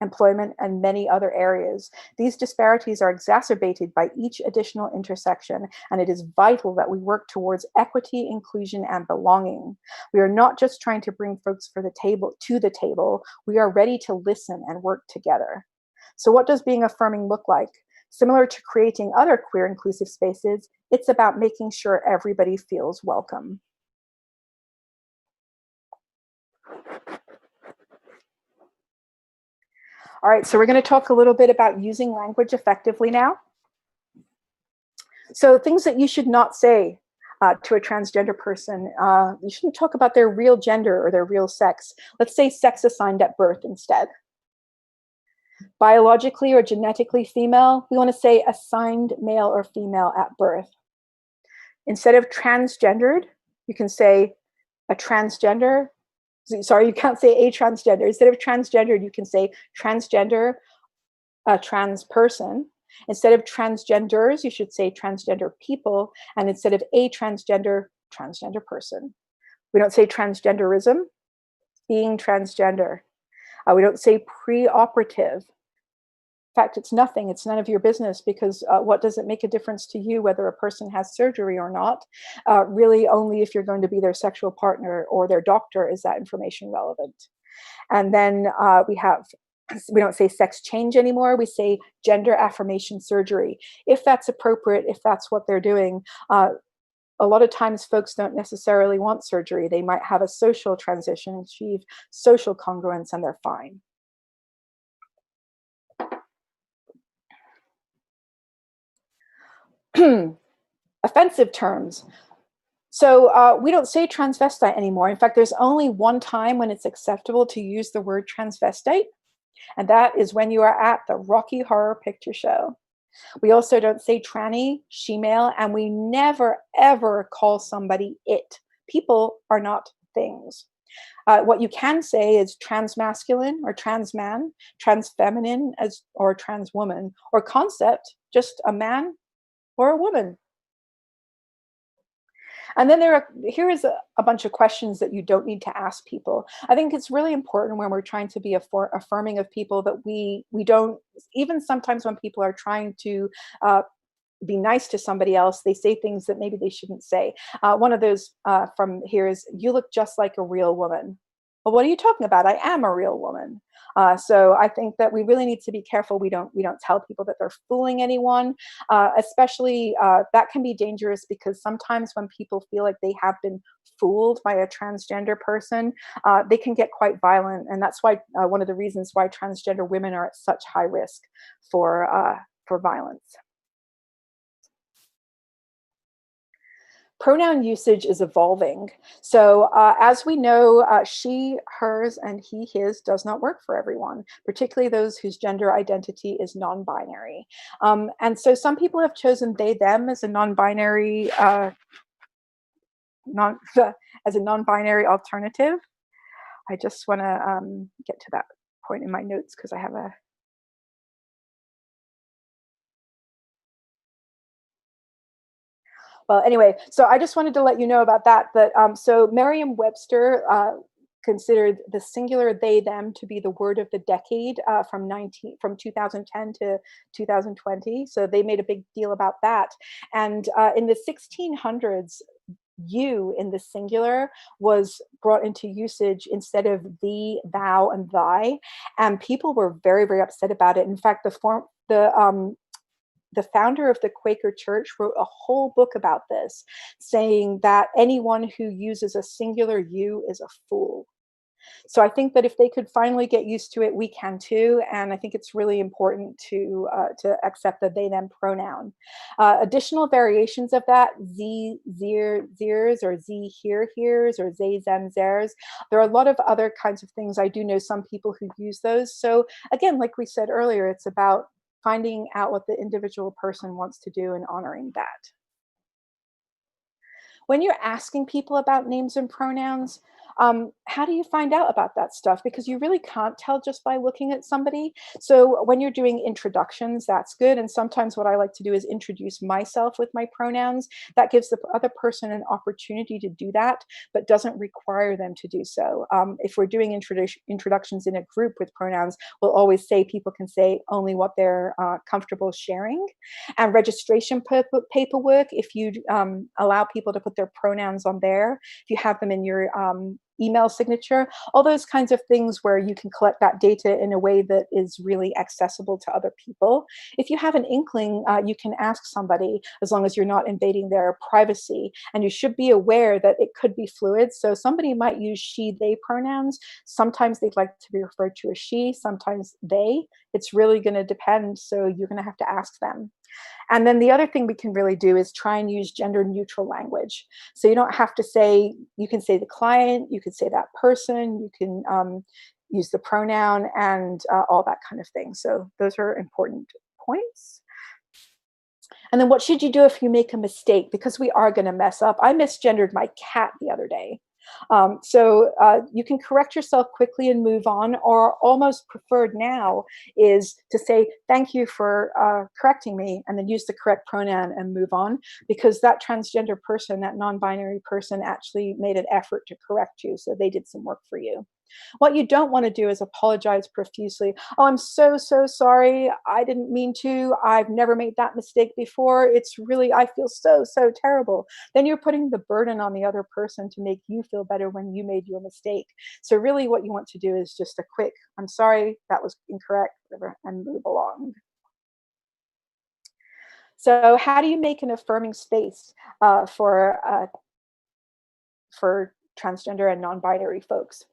employment, and many other areas. These disparities are exacerbated by each additional intersection, and it is vital that we work towards equity, inclusion, and belonging. We are not just trying to bring folks to the table, we are ready to listen and work together. So what does being affirming look like? Similar to creating other queer inclusive spaces, it's about making sure everybody feels welcome. All right, so we're going to talk a little bit about using language effectively now. So things that you should not say to a transgender person. You shouldn't talk about their real gender or their real sex. Let's say sex assigned at birth instead. Biologically or genetically female, we want to say assigned male or female at birth. Instead of transgendered, you can say a transgender. Sorry, you can't say a transgender. Instead of transgendered, you can say transgender, a trans person. Instead of transgenders, you should say transgender people. And instead of a transgender, transgender person. We don't say transgenderism, being transgender. We don't say preoperative, fact, it's nothing. It's none of your business, because what does it make a difference to you whether a person has surgery or not? Really, only if you're going to be their sexual partner or their doctor is that information relevant. And then we don't say sex change anymore. We say gender affirmation surgery. If that's appropriate, if that's what they're doing, a lot of times folks don't necessarily want surgery. They might have a social transition, achieve social congruence, and they're fine. Offensive terms. So we don't say transvestite anymore. In fact, there's only one time when it's acceptable to use the word transvestite, and that is when you are at the Rocky Horror Picture Show. We also don't say tranny, she-male, and we never, ever call somebody it. People are not things. What you can say is transmasculine or transman, transfeminine or transwoman, or concept, just a man or a woman. And then here is a bunch of questions that you don't need to ask people. I think it's really important when we're trying to be affirming of people that we don't, even sometimes when people are trying to be nice to somebody else, they say things that maybe they shouldn't say. One of those from here is, "You look just like a real woman." Well, what are you talking about? I am a real woman. So I think that we really need to be careful. We don't tell people that they're fooling anyone, especially that can be dangerous, because sometimes when people feel like they have been fooled by a transgender person, they can get quite violent. And that's why one of the reasons why transgender women are at such high risk for violence. Pronoun usage is evolving. So as we know, she, hers, and he, his does not work for everyone, particularly those whose gender identity is non-binary. And so some people have chosen they, them as a non-binary as a non-binary alternative. I just want to get to that point in my notes because I have a Well, anyway, so I just wanted to let you know about that. So Merriam-Webster considered the singular they them to be the word of the decade from 2010 to 2020. So they made a big deal about that. And in the 1600s, you in the singular was brought into usage instead of thee, thou, and thy, and people were very, very upset about it. In fact, the founder of the Quaker Church wrote a whole book about this, saying that anyone who uses a singular you is a fool. So I think that if they could finally get used to it, we can too. And I think it's really important to accept the they, them pronoun. Additional variations of that, ze, zir, zirs, or ze, here, heres, or ze, them, zers. There are a lot of other kinds of things. I do know some people who use those. So again, like we said earlier, it's about finding out what the individual person wants to do and honoring that. When you're asking people about names and pronouns, how do you find out about that stuff? Because you really can't tell just by looking at somebody. So when you're doing introductions, that's good. And sometimes what I like to do is introduce myself with my pronouns. That gives the other person an opportunity to do that, but doesn't require them to do so. If we're doing introductions in a group with pronouns, we'll always say people can say only what they're comfortable sharing. And registration paperwork, if you allow people to put their pronouns on there, if you have them in your email signature, all those kinds of things where you can collect that data in a way that is really accessible to other people. If you have an inkling, you can ask somebody, as long as you're not invading their privacy. And you should be aware that it could be fluid. So somebody might use she, they pronouns. Sometimes they'd like to be referred to as she, sometimes they. It's really going to depend. So you're going to have to ask them. And then the other thing we can really do is try and use gender neutral language. So you don't have to say, you can say the client, you could say that person, you can use the pronoun and all that kind of thing. So those are important points. And then what should you do if you make a mistake? Because we are going to mess up. I misgendered my cat the other day. So you can correct yourself quickly and move on, or almost preferred now is to say, thank you for correcting me, and then use the correct pronoun and move on, because that transgender person, that non-binary person actually made an effort to correct you. So they did some work for you. What you don't want to do is apologize profusely. Oh, I'm so, so sorry. I didn't mean to. I've never made that mistake before. It's really, I feel so, so terrible. Then you're putting the burden on the other person to make you feel better when you made your mistake. So really what you want to do is just a quick, I'm sorry, that was incorrect, whatever, and move along. So how do you make an affirming space for transgender and non-binary folks?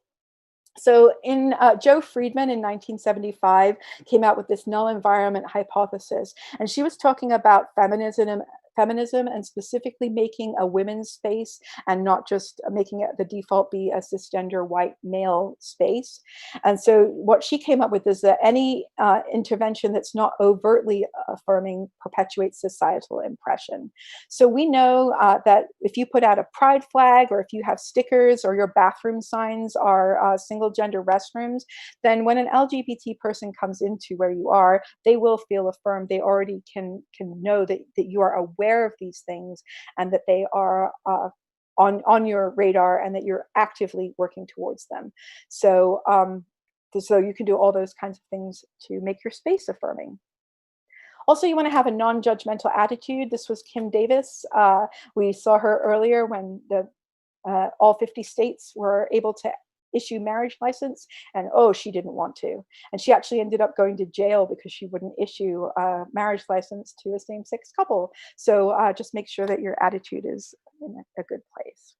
So in Joe Friedman in 1975 came out with this null environment hypothesis, and she was talking about feminism and specifically making a women's space and not just making it the default be a cisgender white male space. And so what she came up with is that any intervention that's not overtly affirming perpetuates societal impression. So we know that if you put out a pride flag, or if you have stickers, or your bathroom signs are single gender restrooms, then when an LGBT person comes into where you are, they will feel affirmed. They already can know that you are aware of these things, and that they are on your radar, and that you're actively working towards them. So so you can do all those kinds of things to make your space affirming. Also, you want to have a non-judgmental attitude. This was Kim Davis. We saw her earlier when all 50 states were able to issue marriage license, and oh, she didn't want to. And she actually ended up going to jail because she wouldn't issue a marriage license to a same-sex couple. So just make sure that your attitude is in a good place.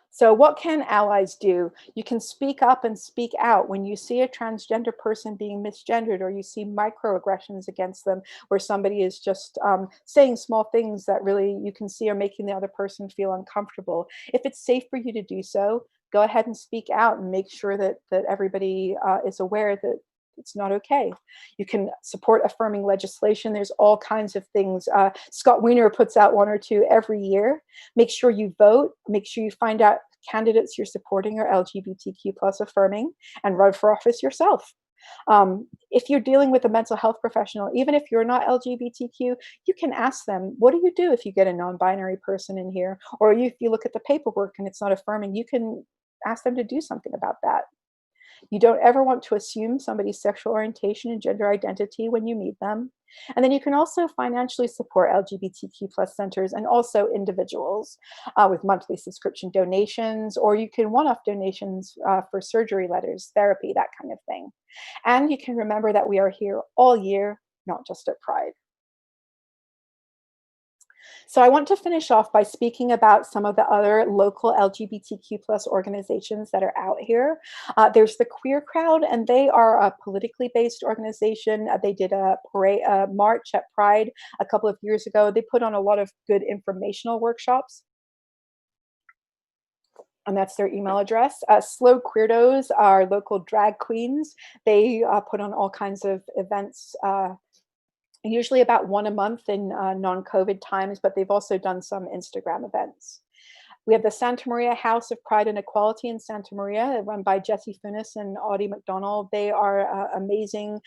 So what can allies do? You can speak up and speak out when you see a transgender person being misgendered, or you see microaggressions against them, where somebody is just saying small things that really you can see are making the other person feel uncomfortable. If it's safe for you to do so, go ahead and speak out and make sure that everybody is aware that it's not okay. You can support affirming legislation. There's all kinds of things. Scott Wiener puts out one or two every year. Make sure you vote. Make sure you find out candidates you're supporting are LGBTQ plus affirming, and run for office yourself. If you're dealing with a mental health professional, even if you're not LGBTQ, you can ask them, what do you do if you get a non-binary person in here? Or if you look at the paperwork and it's not affirming, you can ask them to do something about that. You don't ever want to assume somebody's sexual orientation and gender identity when you meet them. And then you can also financially support LGBTQ plus centers and also individuals with monthly subscription donations, or you can one-off donations for surgery letters, therapy, that kind of thing. And you can remember that we are here all year, not just at Pride. So I want to finish off by speaking about some of the other local LGBTQ plus organizations that are out here. There's the Queer Crowd, and they are a politically based organization. They did a parade, march at Pride a couple of years ago. They put on a lot of good informational workshops, and that's their email address. Slow Queerdos are local drag queens. They put on all kinds of events, usually about one a month in non-COVID times, but they've also done some Instagram events. We have the Santa Maria House of Pride and Equality in Santa Maria, run by Jesse Funes and Audie McDonald. They are amazing,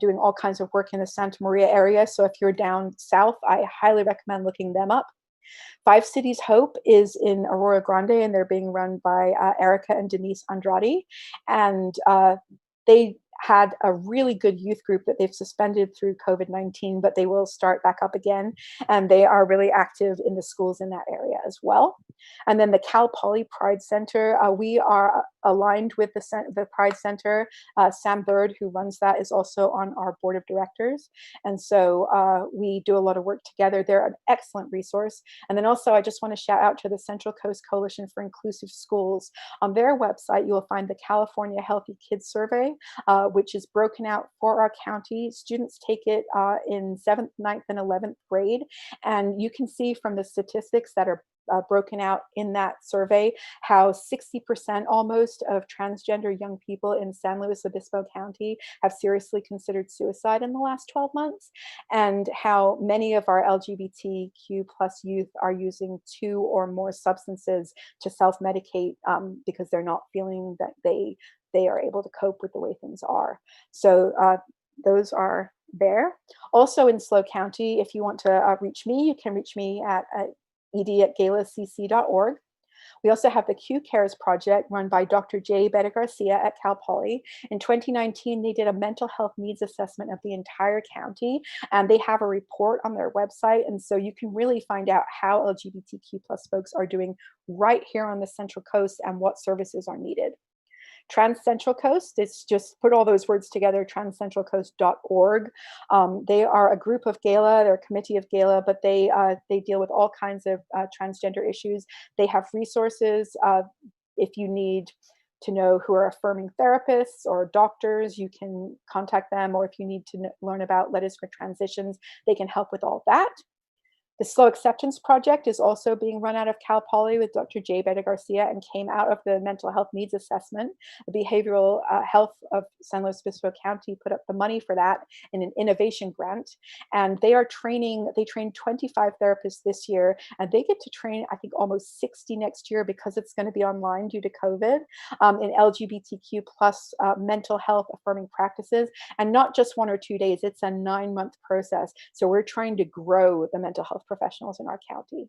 doing all kinds of work in the Santa Maria area. So if you're down south, I highly recommend looking them up. Five Cities Hope is in Aurora Grande, and they're being run by Erica and Denise Andrade. And they had a really good youth group that they've suspended through COVID-19, but they will start back up again. And they are really active in the schools in that area as well. And then the Cal Poly Pride Center, we are aligned with the Pride Center. Sam Bird, who runs that, is also on our board of directors. And so we do a lot of work together. They're an excellent resource. And then also I just want to shout out to the Central Coast Coalition for Inclusive Schools. On their website, you will find the California Healthy Kids Survey, which is broken out for our county. Students take it in 7th, 9th, and 11th grade. And you can see from the statistics that are broken out in that survey how 60% almost of transgender young people in San Luis Obispo County have seriously considered suicide in the last 12 months, and how many of our LGBTQ plus youth are using 2 or more substances to self-medicate because they're not feeling that they are able to cope with the way things are. So those are there. Also in SLO County, if you want to reach me, you can reach me at ed@galascc.org. We also have the Q Cares project run by Dr. J. Beta Garcia at Cal Poly. In 2019, they did a mental health needs assessment of the entire county, and they have a report on their website. And so you can really find out how LGBTQ plus folks are doing right here on the Central Coast and what services are needed. Trans Central Coast, it's just put all those words together, transcentralcoast.org. They are a group of gala, they're a committee of gala, but they deal with all kinds of transgender issues. They have resources if you need to know who are affirming therapists or doctors, you can contact them, or if you need to learn about letters for transitions, they can help with all that. The Slow Acceptance Project is also being run out of Cal Poly with Dr. J. Beta Garcia and came out of the mental health needs assessment. The behavioral health of San Luis Obispo County put up the money for that in an innovation grant. And they trained 25 therapists this year, and they get to train, I think, almost 60 next year because it's going to be online due to COVID, in LGBTQ plus mental health affirming practices. And not just 1 or 2 days, it's a 9-month process. So we're trying to grow the mental health professionals in our county.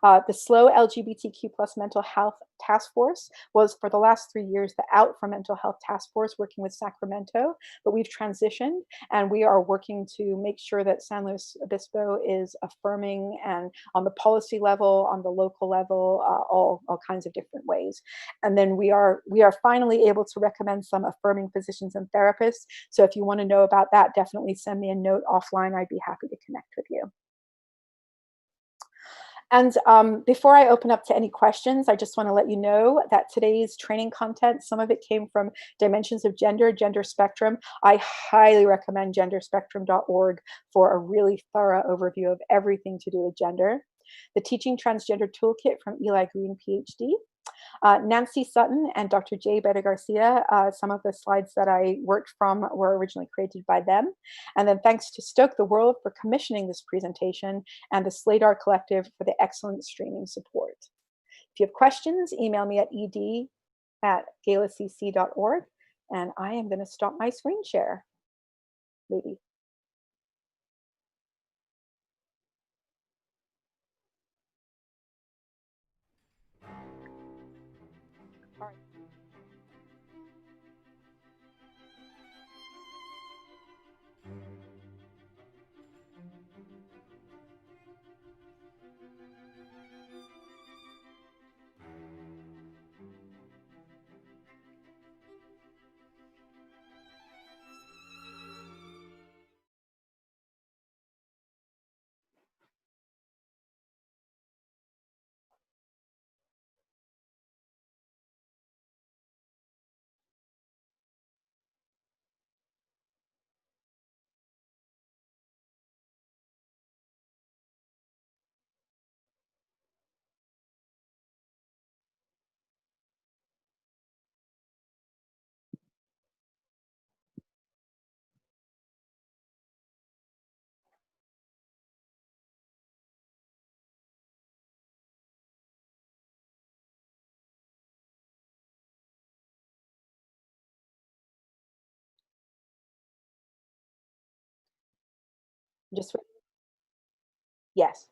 The SLOW LGBTQ plus mental health task force was for the last 3 years the Out for Mental Health task force working with Sacramento, but we've transitioned and we are working to make sure that San Luis Obispo is affirming and on the policy level, on the local level, all kinds of different ways. And then we are finally able to recommend some affirming physicians and therapists. So if you want to know about that, definitely send me a note offline. I'd be happy to connect with you. And before I open up to any questions, I just want to let you know that today's training content, some of it came from Dimensions of Gender, Gender Spectrum. I highly recommend genderspectrum.org for a really thorough overview of everything to do with gender. The Teaching Transgender Toolkit from Eli Green, PhD. Nancy Sutton and Dr. J. Beta Garcia, some of the slides that I worked from were originally created by them. And then thanks to Stoke the World for commissioning this presentation and the Sladar Collective for the excellent streaming support. If you have questions, email me at ed@galacc.org, and I am going to stop my screen share, maybe. All right. Just yes.